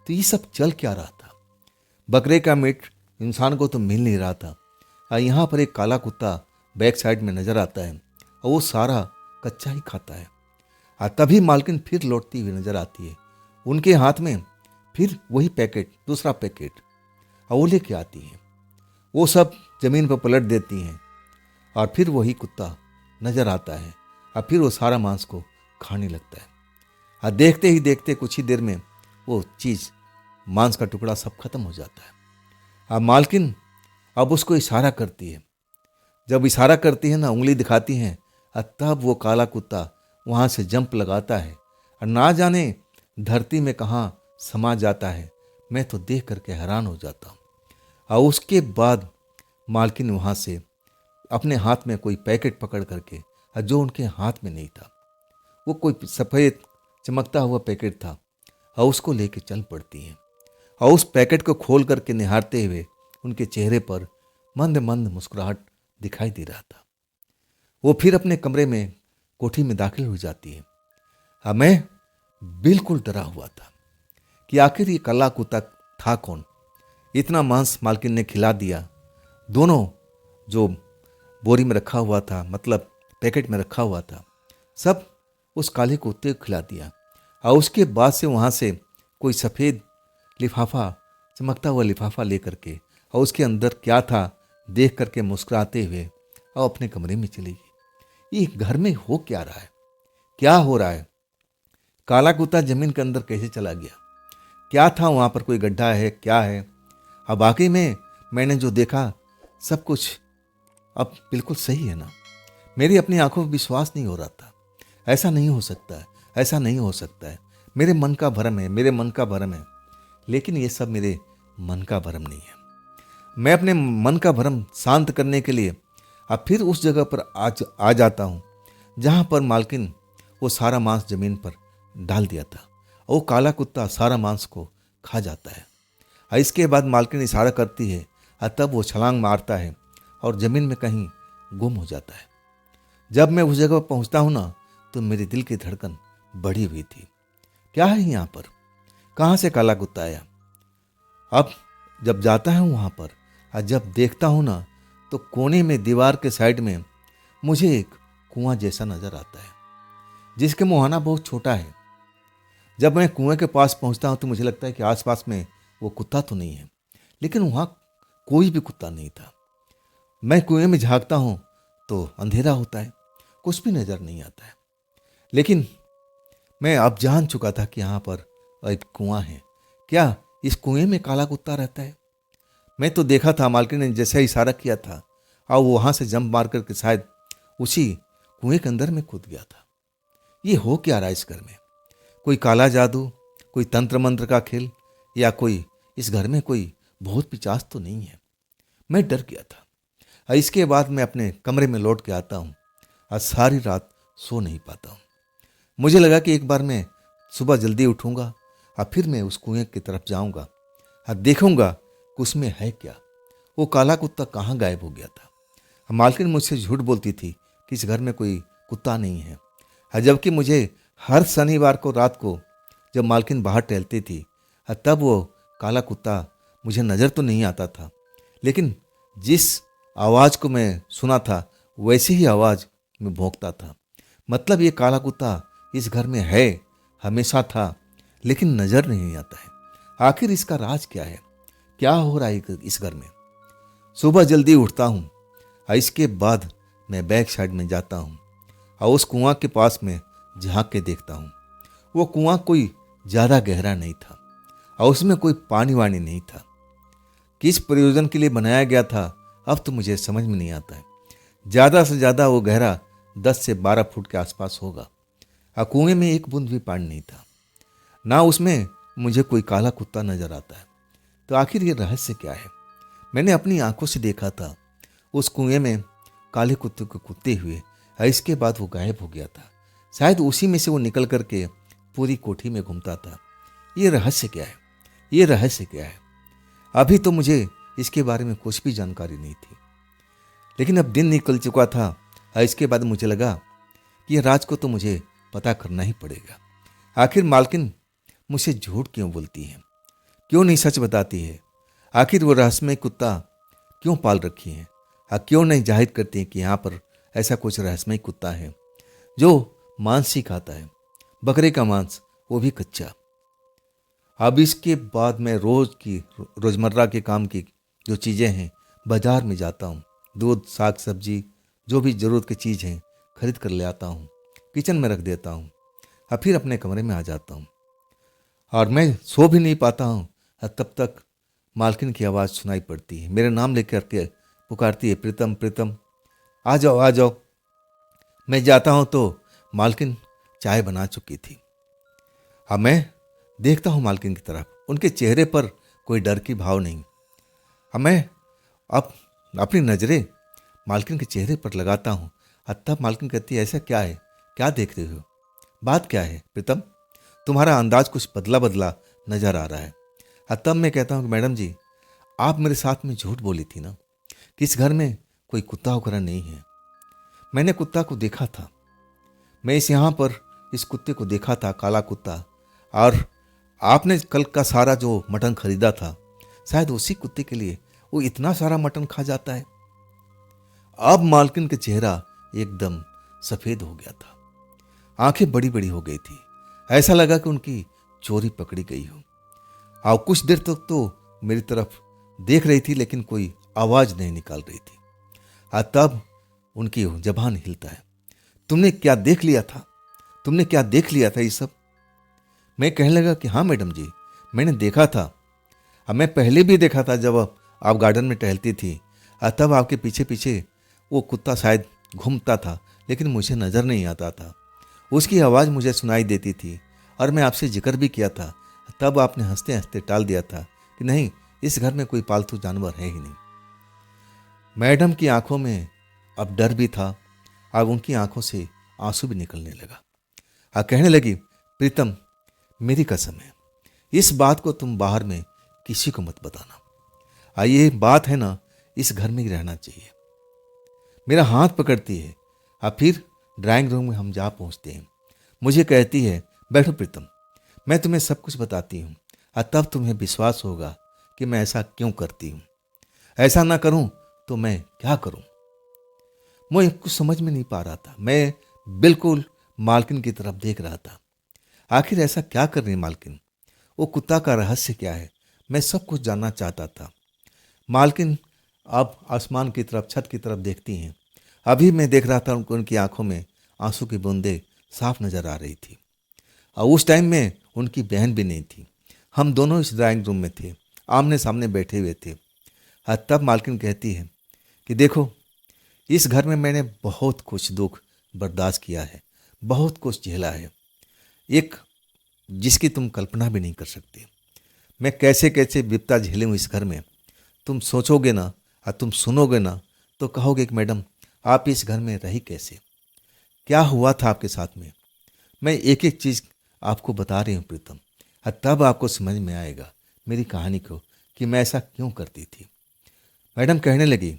तो ये सब चल क्या रहा था। बकरे का मीट इंसान को तो मिल नहीं रहा था, यहाँ पर एक काला कुत्ता बैक साइड में नजर आता है, और वो सारा कच्चा ही खाता है। तभी मालकिन फिर लौटती हुई नजर आती है, उनके हाथ में फिर वही पैकेट, दूसरा पैकेट, और वो लेके आती हैं। वो सब जमीन पर पलट देती हैं, और फिर वही कुत्ता नजर आता है, और फिर वो सारा मांस को खाने लगता है। देखते ही देखते कुछ ही देर में वो चीज़, मांस का टुकड़ा सब खत्म हो जाता है। मालकिन अब उसको इशारा करती है। जब इशारा करती है ना, उंगली दिखाती हैं, तब वो काला कुत्ता वहाँ से जंप लगाता है, और ना जाने धरती में कहाँ समा जाता है। मैं तो देख करके हैरान हो जाता हूँ। और उसके बाद मालकिन वहाँ से अपने हाथ में कोई पैकेट पकड़ करके, जो उनके हाथ में नहीं था, वो कोई सफ़ेद चमकता हुआ पैकेट था, और उसको लेके चल पड़ती हैं। और उस पैकेट को खोल करके निहारते हुए उनके चेहरे पर मंद मंद मुस्कुराहट दिखाई दे रहा था। वो फिर अपने कमरे में, कोठी में दाखिल हो जाती है। मैं बिल्कुल डरा हुआ था कि आखिर ये काला कुत्ता था कौन। इतना मांस मालकिन ने खिला दिया। दोनों जो बोरी में रखा हुआ था, मतलब पैकेट में रखा हुआ था, सब उस काले कुत्ते को खिला दिया। और उसके बाद से वहाँ से कोई सफ़ेद लिफाफा, चमकता हुआ लिफाफा लेकर के, और उसके अंदर क्या था देख करके मुस्कुराते हुए और अपने कमरे में चली गई। ये घर में हो क्या रहा है, क्या हो रहा है? काला कुत्ता जमीन के अंदर कैसे चला गया? क्या था वहाँ पर? कोई गड्ढा है, क्या है? अब वाकई में मैंने जो देखा सब कुछ अब बिल्कुल सही है ना? मेरी अपनी आंखों पर विश्वास नहीं हो रहा था। ऐसा नहीं हो सकता है, ऐसा नहीं हो सकता है। मेरे मन का भ्रम है, मेरे मन का भ्रम है। लेकिन ये सब मेरे मन का भ्रम नहीं है। मैं अपने मन का भ्रम शांत करने के लिए अब फिर उस जगह पर आज आ जाता हूँ जहाँ पर मालकिन वो सारा मांस जमीन पर डाल दिया था। वो काला कुत्ता सारा मांस को खा जाता है। और इसके बाद मालकिन इशारा करती है और तब वो छलांग मारता है और जमीन में कहीं गुम हो जाता है। जब मैं उस जगह पर पहुँचता हूँ ना, तो मेरे दिल की धड़कन बढ़ी हुई थी। क्या है यहाँ पर? कहाँ से काला कुत्ता आया? अब जब जाता हूँ वहाँ पर और जब देखता हूँ ना, तो कोने में दीवार के साइड में मुझे एक कुआं जैसा नजर आता है, जिसके मुहाना बहुत छोटा है। जब मैं कुएं के पास पहुँचता हूँ तो मुझे लगता है कि आसपास में वो कुत्ता तो नहीं है, लेकिन वहाँ कोई भी कुत्ता नहीं था। मैं कुएं में झांकता हूँ तो अंधेरा होता है, कुछ भी नजर नहीं आता है। लेकिन मैं अब जान चुका था कि यहाँ पर एक कुआं है। क्या इस कुएं में काला कुत्ता रहता है? मैं तो देखा था मालकिन ने जैसे इशारा किया था और वो वहां से जंप मार करके शायद उसी कुएं के अंदर में कूद गया था। ये हो क्या रहा है इस घर में? कोई काला जादू, कोई तंत्र मंत्र का खेल, या कोई इस घर में कोई भूत पिचास तो नहीं है? मैं डर गया था। और इसके बाद मैं अपने कमरे में लौट के आता हूँ और सारी रात सो नहीं पाता हूँ। मुझे लगा कि एक बार मैं सुबह जल्दी उठूंगा और फिर मैं उस कुएं की तरफ जाऊंगा और देखूंगा कि उसमें है क्या। वो काला कुत्ता कहाँ गायब हो गया था? मालकिन मुझसे झूठ बोलती थी कि इस घर में कोई कुत्ता नहीं है, और जबकि मुझे हर शनिवार को रात को जब मालकिन बाहर टहलती थी तब वो काला कुत्ता मुझे नज़र तो नहीं आता था, लेकिन जिस आवाज़ को मैं सुना था वैसी ही आवाज़ में भौंकता था। मतलब ये काला कुत्ता इस घर में है, हमेशा था, लेकिन नज़र नहीं आता है। आखिर इसका राज क्या है? क्या हो रहा है इस घर में? सुबह जल्दी उठता हूँ और इसके बाद मैं बैक साइड में जाता हूँ और उस कुआं के पास में झांक के देखता हूँ। वो कुआं कोई ज़्यादा गहरा नहीं था और उसमें कोई पानी वानी नहीं था। किस प्रयोजन के लिए बनाया गया था अब तो मुझे समझ में नहीं आता है। ज़्यादा से ज़्यादा वो गहरा 10 से 12 फुट के आसपास होगा और कुएं में एक बूंद भी पानी नहीं था, ना उसमें मुझे कोई काला कुत्ता नजर आता है। तो आखिर ये रहस्य क्या है? मैंने अपनी आंखों से देखा था उस कुएं में काले कुत्ते को कूदते हुए, और इसके बाद वो गायब हो गया था। शायद उसी में से वो निकल करके पूरी कोठी में घूमता था। ये रहस्य क्या है? ये रहस्य क्या है? अभी तो मुझे इसके बारे में कुछ भी जानकारी नहीं थी, लेकिन अब दिन निकल चुका था और इसके बाद मुझे लगा कि ये राज को तो मुझे पता करना ही पड़ेगा। आखिर मालकिन मुझसे झूठ क्यों बोलती है? क्यों नहीं सच बताती है? आखिर वो रहस्यमय कुत्ता क्यों पाल रखी है? क्यों नहीं जाहिर करती है कि यहाँ पर ऐसा कुछ रहस्यमय कुत्ता है जो मांस ही खाता है, बकरे का मांस, वो भी कच्चा। अब इसके बाद मैं रोज़मर्रा के काम की जो चीज़ें हैं बाजार में जाता हूँ, दूध, साग सब्जी, जो भी ज़रूरत की चीज़ है खरीद कर ले आता हूँ, किचन में रख देता हूँ और फिर अपने कमरे में आ जाता हूँ। और मैं सो भी नहीं पाता हूँ और तब तक मालकिन की आवाज़ सुनाई पड़ती है। मेरा नाम लेकर के पुकारती है, प्रीतम प्रीतम, आ जाओ आ जाओ। मैं जाता हूँ तो मालकिन चाय बना चुकी थी। अब मैं देखता हूँ मालकिन की तरफ, उनके चेहरे पर कोई डर की भाव नहीं। अब मैं अपनी नज़रें मालकिन के चेहरे पर लगाता हूँ और तब मालकिन कहती है, ऐसा क्या है, क्या देख रहे हो, बात क्या है प्रीतम? तुम्हारा अंदाज कुछ बदला बदला नजर आ रहा है। और तब मैं कहता हूँ कि मैडम जी, आप मेरे साथ में झूठ बोली थी ना कि इस घर में कोई कुत्ता वगैरह नहीं है। मैंने कुत्ता को देखा था, मैं यहाँ पर इस कुत्ते को देखा था, काला कुत्ता, और आपने कल का सारा जो मटन खरीदा था, शायद उसी कुत्ते के लिए वो इतना सारा मटन खा जाता है। अब मालकिन का चेहरा एकदम सफेद हो गया था, आंखें बड़ी बड़ी हो गई थी। ऐसा लगा कि उनकी चोरी पकड़ी गई हो। और कुछ देर तक तो मेरी तरफ देख रही थी, लेकिन कोई आवाज नहीं निकाल रही थी। और तब उनकी जबान हिलता है, तुमने क्या देख लिया था? तुमने क्या देख लिया था ये सब? मैं कहने लगा कि हाँ मैडम जी, मैंने देखा था। अब मैं पहले भी देखा था जब आप गार्डन में टहलती थी, और तब आपके पीछे पीछे वो कुत्ता शायद घूमता था, लेकिन मुझे नज़र नहीं आता था। उसकी आवाज़ मुझे सुनाई देती थी और मैं आपसे जिक्र भी किया था। तब आपने हंसते हंसते टाल दिया था कि नहीं, इस घर में कोई पालतू जानवर है ही नहीं। मैडम की आंखों में अब डर भी था, अब उनकी आंखों से आंसू भी निकलने लगा। और कहने लगी, प्रीतम, मेरी कसम है, इस बात को तुम बाहर में किसी को मत बताना। ये बात है ना, इस घर में ही रहना चाहिए। मेरा हाथ पकड़ती है और फिर ड्राइंग रूम में हम जा पहुंचते हैं। मुझे कहती है, बैठो प्रीतम, मैं तुम्हें सब कुछ बताती हूँ और तब तुम्हें विश्वास होगा कि मैं ऐसा क्यों करती हूँ। ऐसा ना करूँ तो मैं क्या करूँ? मुझे कुछ समझ में नहीं पा रहा था। मैं बिल्कुल मालकिन की तरफ देख रहा था। आखिर ऐसा क्या कर रही मालकिन? वो कुत्ता का रहस्य क्या है? मैं सब कुछ जानना चाहता था। मालकिन अब आसमान की तरफ, छत की तरफ देखती हैं। अभी मैं देख रहा था उनको, उनकी आंखों में आंसू की बूंदें साफ नजर आ रही थी। और उस टाइम में उनकी बहन भी नहीं थी। हम दोनों इस ड्राइंग रूम में थे, आमने सामने बैठे हुए थे। और तब मालकिन कहती है कि देखो, इस घर में मैंने बहुत कुछ दुख बर्दाश्त किया है, बहुत कुछ झेला है, एक जिसकी तुम कल्पना भी नहीं कर सकते। मैं कैसे कैसे विपदा झेले हूँ इस घर में। तुम सोचोगे ना और तुम सुनोगे ना तो कहोगे कि मैडम, आप इस घर में रही कैसे? क्या हुआ था आपके साथ में? मैं एक एक चीज़ आपको बता रही हूँ प्रीतम, और तब आपको समझ में आएगा मेरी कहानी को कि मैं ऐसा क्यों करती थी। मैडम कहने लगी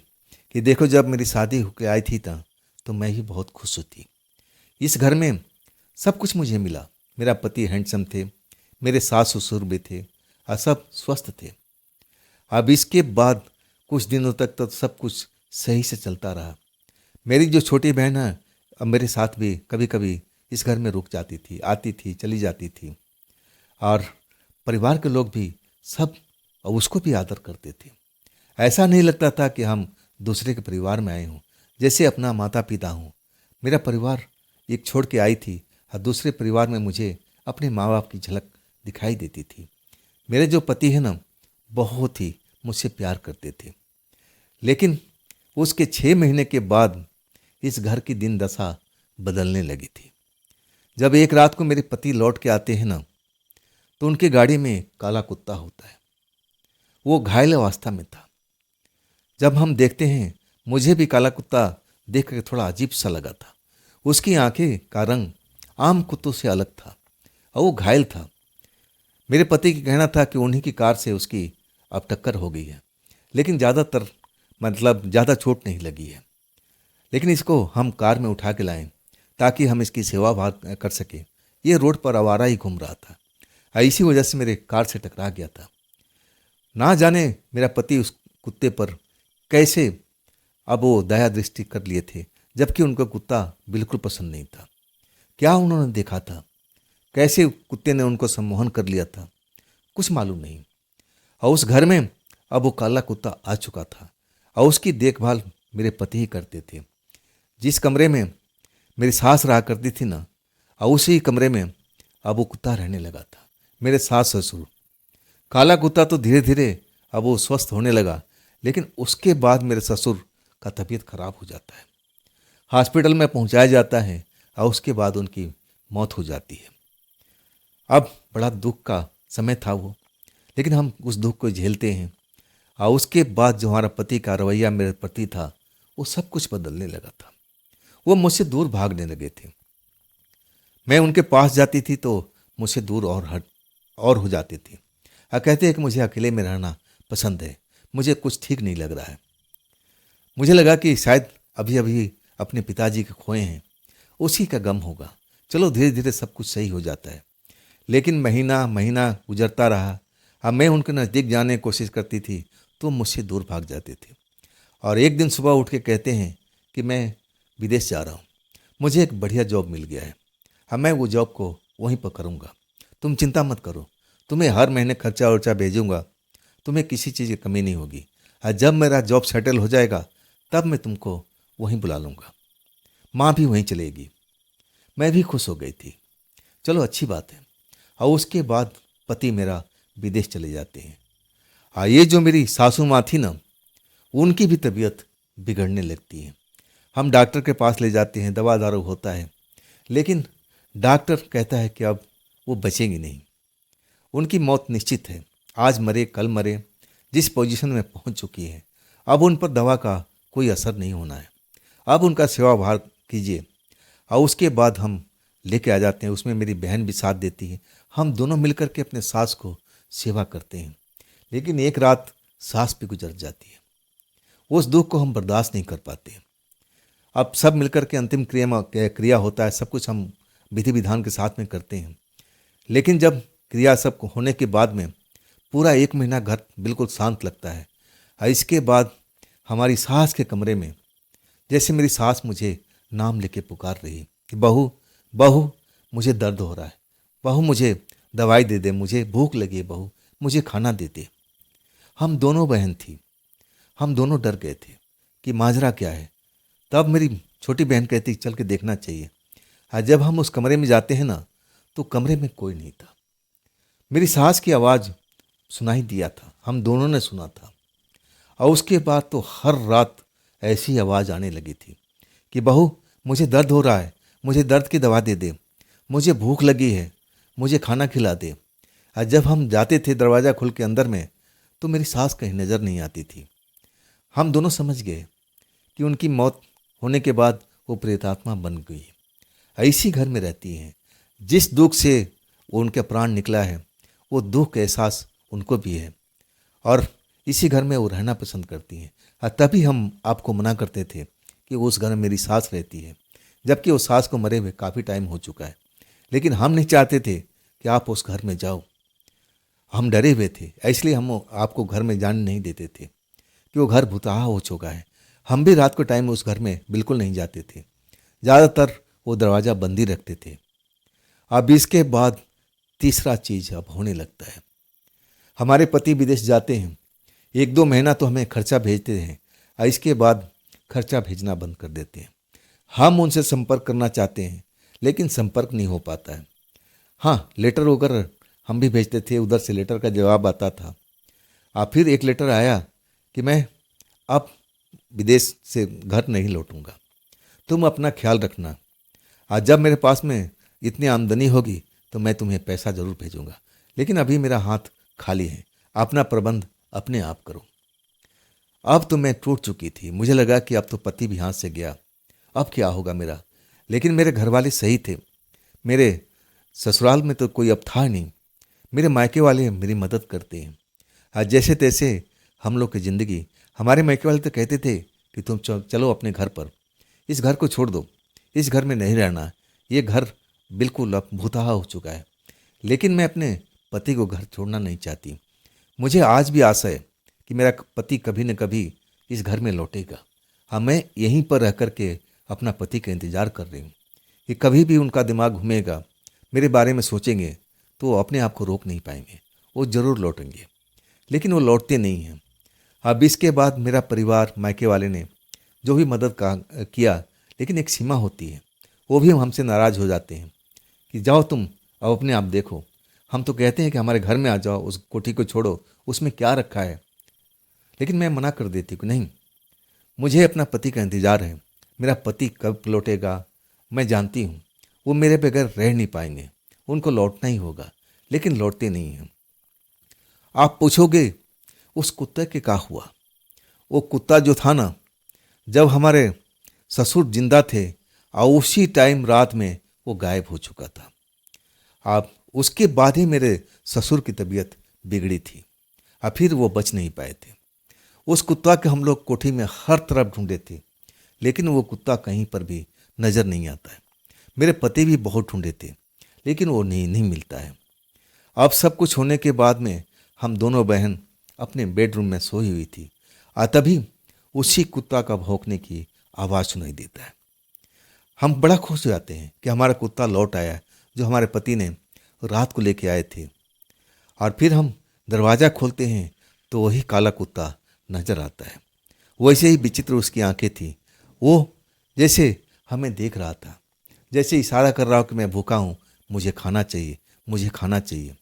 कि देखो, जब मेरी शादी होकर आई थी तो मैं ही बहुत खुश थी। इस घर में सब कुछ मुझे मिला। मेरा पति हैंडसम थे, मेरे सास ससुर भी थे और सब स्वस्थ थे। अब इसके बाद कुछ दिनों तक तो सब कुछ सही से चलता रहा। मेरी जो छोटी बहन है, अब मेरे साथ भी कभी कभी इस घर में रुक जाती थी, आती थी, चली जाती थी। और परिवार के लोग भी सब उसको भी आदर करते थे। ऐसा नहीं लगता था कि हम दूसरे के परिवार में आए हों, जैसे अपना माता पिता हों। मेरा परिवार एक छोड़ के आई थी और दूसरे परिवार में मुझे अपने माँ बाप की झलक दिखाई देती थी। मेरे जो पति हैं ना, बहुत ही मुझसे प्यार करते थे। लेकिन उसके 6 महीने के बाद इस घर की दिन दशा बदलने लगी थी। जब एक रात को मेरे पति लौट के आते हैं ना, तो उनकी गाड़ी में काला कुत्ता होता है। वो घायल अवस्था में था। जब हम देखते हैं, मुझे भी काला कुत्ता देख कर थोड़ा अजीब सा लगा था। उसकी आंखें का रंग आम कुत्तों से अलग था और वो घायल था। मेरे पति की कहना था कि उन्हीं की कार से उसकी अब टक्कर हो गई है, लेकिन ज़्यादा चोट नहीं लगी है। लेकिन इसको हम कार में उठा के लाएं ताकि हम इसकी सेवा भाव कर सके। ये रोड पर आवारा ही घूम रहा था और इसी वजह से मेरे कार से टकरा गया था। ना जाने मेरा पति उस कुत्ते पर कैसे अब वो दया दृष्टि कर लिए थे, जबकि उनको कुत्ता बिल्कुल पसंद नहीं था। क्या उन्होंने देखा था? कैसे कुत्ते ने उनको सम्मोहन कर लिया था? कुछ मालूम नहीं। और उस घर में अब वो काला कुत्ता आ चुका था और उसकी देखभाल मेरे पति ही करते थे। जिस कमरे में मेरी सास रहा करती थी ना, और उसी कमरे में अब वो कुत्ता रहने लगा था। मेरे सास ससुर, काला कुत्ता तो धीरे धीरे अब वो स्वस्थ होने लगा, लेकिन उसके बाद मेरे ससुर का तबीयत खराब हो जाता है, हॉस्पिटल में पहुंचाया जाता है और उसके बाद उनकी मौत हो जाती है। अब बड़ा दुख का समय था वो, लेकिन हम उस दुख को झेलते हैं। और उसके बाद जो हमारा पति का रवैया मेरे प्रति था, वो सब कुछ बदलने लगा था। वो मुझसे दूर भागने लगे थे। मैं उनके पास जाती थी तो मुझसे दूर और हो जाते थे और कहते हैं कि मुझे अकेले में रहना पसंद है, मुझे कुछ ठीक नहीं लग रहा है। मुझे लगा कि शायद अभी अभी अपने पिताजी के खोए हैं, उसी का गम होगा। चलो धीरे धीरे सब कुछ सही हो जाता है। लेकिन महीना महीना गुजरता रहा। अब मैं उनके नज़दीक जाने की कोशिश करती थी तो मुझसे दूर भाग जाते थे। और एक दिन सुबह उठ के कहते हैं कि मैं विदेश जा रहा हूँ, मुझे एक बढ़िया जॉब मिल गया है, अब मैं वो जॉब को वहीं पर करूँगा, तुम चिंता मत करो, तुम्हें हर महीने खर्चा वर्चा भेजूँगा, तुम्हें किसी चीज़ की कमी नहीं होगी। और जब मेरा जॉब सेटल हो जाएगा तब मैं तुमको वहीं बुला लूँगा। माँ भी वहीं चलेगी। मैं भी खुश हो गई थी, चलो अच्छी बात है। और उसके बाद पति मेरा विदेश चले जाते हैं। ये जो मेरी सासू माँ थी ना, उनकी भी तबीयत बिगड़ने लगती है। हम डॉक्टर के पास ले जाते हैं, दवा दारू होता है, लेकिन डॉक्टर कहता है कि अब वो बचेंगी नहीं, उनकी मौत निश्चित है, आज मरे कल मरे, जिस पोजीशन में पहुंच चुकी है अब उन पर दवा का कोई असर नहीं होना है, अब उनका सेवा भार कीजिए। और उसके बाद हम लेके आ जाते हैं, उसमें मेरी बहन भी साथ देती है, हम दोनों मिलकर के अपने सास को सेवा करते हैं। लेकिन एक रात सास भी गुजर जाती है, उस दुख को हम बर्दाश्त नहीं कर पाते। अब सब मिलकर के अंतिम क्रिया होता है, सब कुछ हम विधि विधान के साथ में करते हैं। लेकिन जब क्रिया सब होने के बाद में पूरा एक महीना घर बिल्कुल शांत लगता है। और इसके बाद हमारी सास के कमरे में जैसे मेरी सास मुझे नाम लेके पुकार रही है कि बहू बहू, मुझे दर्द हो रहा है, बहू मुझे दवाई दे दे, मुझे भूख लगी है, बहू मुझे खाना दे दे। हम दोनों बहन थी, हम दोनों डर गए थे कि माजरा क्या है। तब मेरी छोटी बहन कहती चल के देखना चाहिए। और जब हम उस कमरे में जाते हैं ना, तो कमरे में कोई नहीं था। मेरी सास की आवाज़ सुनाई दिया था, हम दोनों ने सुना था। और उसके बाद तो हर रात ऐसी आवाज़ आने लगी थी कि बहू मुझे दर्द हो रहा है, मुझे दर्द की दवा दे दे, मुझे भूख लगी है, मुझे खाना खिला दे। और जब हम जाते थे दरवाज़ा खुल के अंदर में, तो मेरी सास कहीं नज़र नहीं आती थी। हम दोनों समझ गए कि उनकी मौत होने के बाद वो प्रेतात्मा बन गई, ऐसी घर में रहती हैं। जिस दुख से वो उनके प्राण निकला है, वो दुख का एहसास उनको भी है, और इसी घर में वो रहना पसंद करती हैं। और तभी हम आपको मना करते थे कि उस घर में मेरी सास रहती है, जबकि उस सास को मरे हुए काफ़ी टाइम हो चुका है। लेकिन हम नहीं चाहते थे कि आप उस घर में जाओ, हम डरे हुए थे, इसलिए हम आपको घर में जाने नहीं देते थे कि वो घर भुतहा हो चुका है। हम भी रात को टाइम उस घर में बिल्कुल नहीं जाते थे, ज़्यादातर वो दरवाज़ा बंद ही रखते थे। अब इसके बाद तीसरा चीज़ अब होने लगता है। हमारे पति विदेश जाते हैं, एक दो महीना तो हमें खर्चा भेजते हैं, और इसके बाद खर्चा भेजना बंद कर देते हैं। हम उनसे संपर्क करना चाहते हैं, लेकिन संपर्क नहीं हो पाता है। हाँ, लेटर वगैरह हम भी भेजते थे, उधर से लेटर का जवाब आता था। फिर एक लेटर आया कि मैं अब विदेश से घर नहीं लौटूंगा, तुम अपना ख्याल रखना, आज जब मेरे पास में इतनी आमदनी होगी तो मैं तुम्हें पैसा ज़रूर भेजूंगा, लेकिन अभी मेरा हाथ खाली है, अपना प्रबंध अपने आप करो। अब तो मैं टूट चुकी थी, मुझे लगा कि अब तो पति भी हाथ से गया, अब क्या होगा मेरा। लेकिन मेरे घर वाले सही थे, मेरे ससुराल में तो कोई अब था नहीं, मेरे मायके वाले मेरी मदद करते हैं। आज जैसे तैसे हम लोग की ज़िंदगी, हमारे मायके वाले तो कहते थे कि तुम चलो अपने घर पर, इस घर को छोड़ दो, इस घर में नहीं रहना, ये घर बिल्कुल अब भूतहा हो चुका है। लेकिन मैं अपने पति को घर छोड़ना नहीं चाहती। मुझे आज भी आशा है कि मेरा पति कभी न कभी इस घर में लौटेगा। हाँ, मैं यहीं पर रह कर के अपना पति का इंतज़ार कर रही हूँ कि कभी भी उनका दिमाग घूमेगा, मेरे बारे में सोचेंगे, तो वो अपने आप को रोक नहीं पाएंगे, वो ज़रूर लौटेंगे। लेकिन वो लौटते नहीं हैं। अब इसके बाद मेरा परिवार, मायके वाले ने जो भी मदद का किया, लेकिन एक सीमा होती है, वो भी हमसे नाराज़ हो जाते हैं कि जाओ तुम अब अपने आप देखो। हम तो कहते हैं कि हमारे घर में आ जाओ, उस कोठी को छोड़ो, उसमें क्या रखा है। लेकिन मैं मना कर देती कि नहीं, मुझे अपना पति का इंतज़ार है, मेरा पति कब लौटेगा मैं जानती हूँ, वो मेरे बगैर रह नहीं पाएंगे, उनको लौटना ही होगा। लेकिन लौटते नहीं हैं। आप पूछोगे उस कुत्ते के क्या हुआ। वो कुत्ता जो था ना, जब हमारे ससुर जिंदा थे और उसी टाइम रात में वो गायब हो चुका था। अब उसके बाद ही मेरे ससुर की तबीयत बिगड़ी थी, और फिर वो बच नहीं पाए थे। उस कुत्ता के हम लोग कोठी में हर तरफ ढूंढे थे, लेकिन वो कुत्ता कहीं पर भी नज़र नहीं आता है। मेरे पति भी बहुत ढूंढे थे, लेकिन वो नहीं मिलता है। अब सब कुछ होने के बाद में हम दोनों बहन अपने बेडरूम में सोई हुई थी और तभी उसी कुत्ता का भौंकने की आवाज़ सुनाई देता है। हम बड़ा खुश हो जाते हैं कि हमारा कुत्ता लौट आया जो हमारे पति ने रात को लेके आए थे। और फिर हम दरवाज़ा खोलते हैं तो वही काला कुत्ता नजर आता है। वैसे ही विचित्र उसकी आंखें थी। वो जैसे हमें देख रहा था, जैसे इशारा कर रहा हो कि मैं भूखा हूँ, मुझे खाना चाहिए, मुझे खाना चाहिए।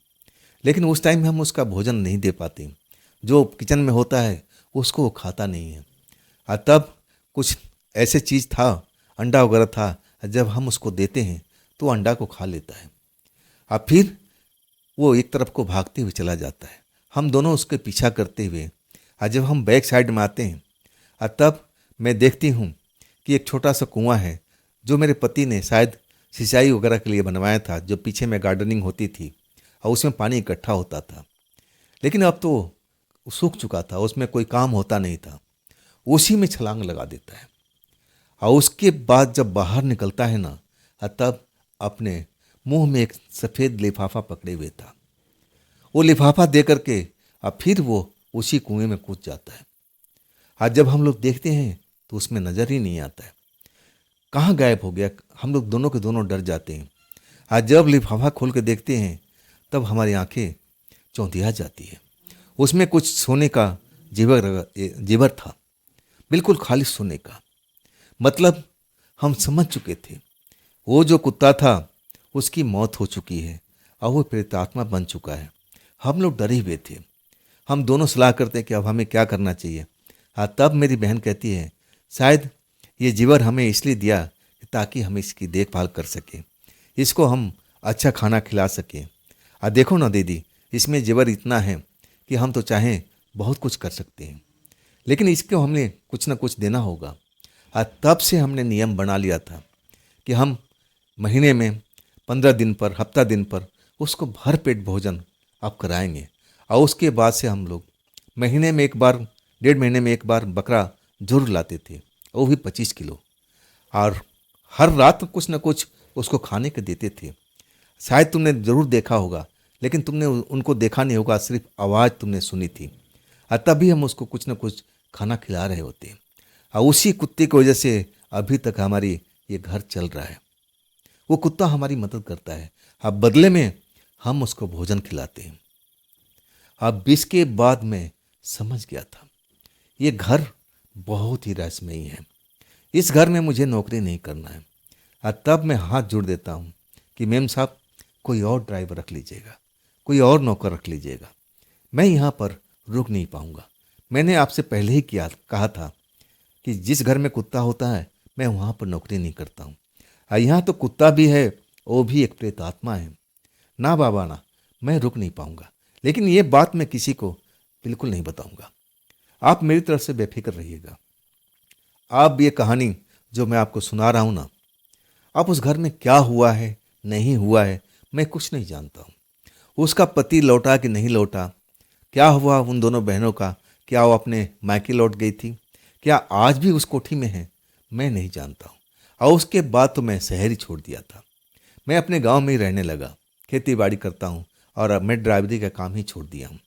लेकिन उस टाइम में हम उसका भोजन नहीं दे पाते। जो किचन में होता है उसको वो खाता नहीं है। और तब कुछ ऐसे चीज़ था, अंडा वगैरह था, जब हम उसको देते हैं तो वो अंडा को खा लेता है और फिर वो एक तरफ को भागते हुए चला जाता है। हम दोनों उसके पीछा करते हुए और जब हम बैक साइड में आते हैं और तब मैं देखती हूँ कि एक छोटा सा कुआं है जो मेरे पति ने शायद सिंचाई वगैरह के लिए बनवाया था, जो पीछे में गार्डनिंग होती थी और उसमें पानी इकट्ठा होता था। लेकिन अब तो सूख चुका था, उसमें कोई काम होता नहीं था। उसी में छलांग लगा देता है और उसके बाद जब बाहर निकलता है ना, तब अपने मुंह में एक सफ़ेद लिफाफा पकड़े हुए था। वो लिफाफा दे करके और फिर वो उसी कुएं में कूद जाता है। आज जब हम लोग देखते हैं तो उसमें नज़र ही नहीं आता है, कहाँ गायब हो गया। हम लोग दोनों के दोनों डर जाते हैं। आज जब लिफाफा खोल के देखते हैं तब हमारी आंखें चौंधिया जाती है। उसमें कुछ सोने का जेवर था, बिल्कुल खाली सोने का। मतलब हम समझ चुके थे वो जो कुत्ता था उसकी मौत हो चुकी है और वो प्रेतात्मा बन चुका है। हम लोग डरे हुए थे। हम दोनों सलाह करते हैं कि अब हमें क्या करना चाहिए। हाँ, तब मेरी बहन कहती है शायद ये जीवर हमें इसलिए दिया ताकि हम इसकी देखभाल कर सकें, इसको हम अच्छा खाना खिला सकें। देखो ना दीदी, इसमें जेवर इतना है कि हम तो चाहें बहुत कुछ कर सकते हैं, लेकिन इसको हमने कुछ ना कुछ देना होगा। तब से हमने नियम बना लिया था कि हम महीने में 15 दिन पर, हफ्ता दिन पर उसको भर पेट भोजन अब कराएंगे। और उसके बाद से हम लोग महीने में एक बार, 1.5 महीने में एक बार बकरा जरूर लाते थे, वो भी 25 किलो। और हर रात कुछ न कुछ उसको खाने के देते थे। शायद तुमने ज़रूर देखा होगा, लेकिन तुमने उनको देखा नहीं होगा, सिर्फ आवाज़ तुमने सुनी थी। तभी हम उसको कुछ न कुछ खाना खिला रहे होते। और उसी कुत्ते की वजह से अभी तक हमारी ये घर चल रहा है। वो कुत्ता हमारी मदद करता है, अब बदले में हम उसको भोजन खिलाते हैं। अब इसके बाद मैं समझ गया था ये घर बहुत ही रहस्यमयी है। इस घर में मुझे नौकरी नहीं करना है। और तब मैं हाथ जोड़ देता हूँ कि मेम साहब कोई और ड्राइवर रख लीजिएगा, कोई और नौकर रख लीजिएगा, मैं यहाँ पर रुक नहीं पाऊँगा। मैंने आपसे पहले ही कहा था कि जिस घर में कुत्ता होता है मैं वहाँ पर नौकरी नहीं करता हूँ। यहाँ तो कुत्ता भी है, वो भी एक प्रेत आत्मा है। ना बाबा ना, मैं रुक नहीं पाऊँगा, लेकिन ये बात मैं किसी को बिल्कुल नहीं बताऊँगा। आप मेरी तरफ से बेफिक्र रहिएगा। आप ये कहानी जो मैं आपको सुना रहा हूँ ना, अब उस घर में क्या हुआ है नहीं हुआ है मैं कुछ नहीं जानता हूँ। उसका पति लौटा कि नहीं लौटा, क्या हुआ उन दोनों बहनों का, क्या वो अपने मायके लौट गई थी, क्या आज भी उस कोठी में है, मैं नहीं जानता हूँ। और उसके बाद तो मैं शहर ही छोड़ दिया था। मैं अपने गांव में ही रहने लगा, खेती बाड़ी करता हूँ और अब मैं ड्राइवरी का काम ही छोड़ दिया हूँ।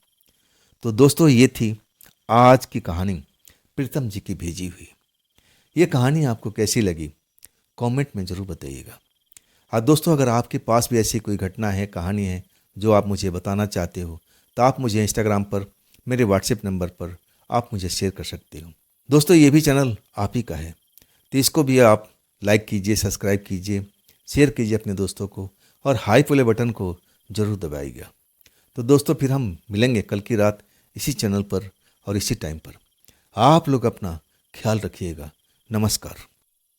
तो दोस्तों, ये थी आज की कहानी प्रीतम जी की भेजी हुई। ये कहानी आपको कैसी लगी कमेंट में ज़रूर बताइएगा। और दोस्तों, अगर आपके पास भी ऐसी कोई घटना है, कहानी है जो आप मुझे बताना चाहते हो, तो आप मुझे इंस्टाग्राम पर, मेरे व्हाट्सएप नंबर पर आप मुझे शेयर कर सकते हो। दोस्तों, ये भी चैनल आप ही का है, तो इसको भी आप लाइक कीजिए, सब्सक्राइब कीजिए, शेयर कीजिए अपने दोस्तों को और हाई वाले बटन को ज़रूर दबाइएगा। तो दोस्तों, फिर हम मिलेंगे कल की रात इसी चैनल पर और इसी टाइम पर। आप लोग अपना ख्याल रखिएगा। नमस्कार।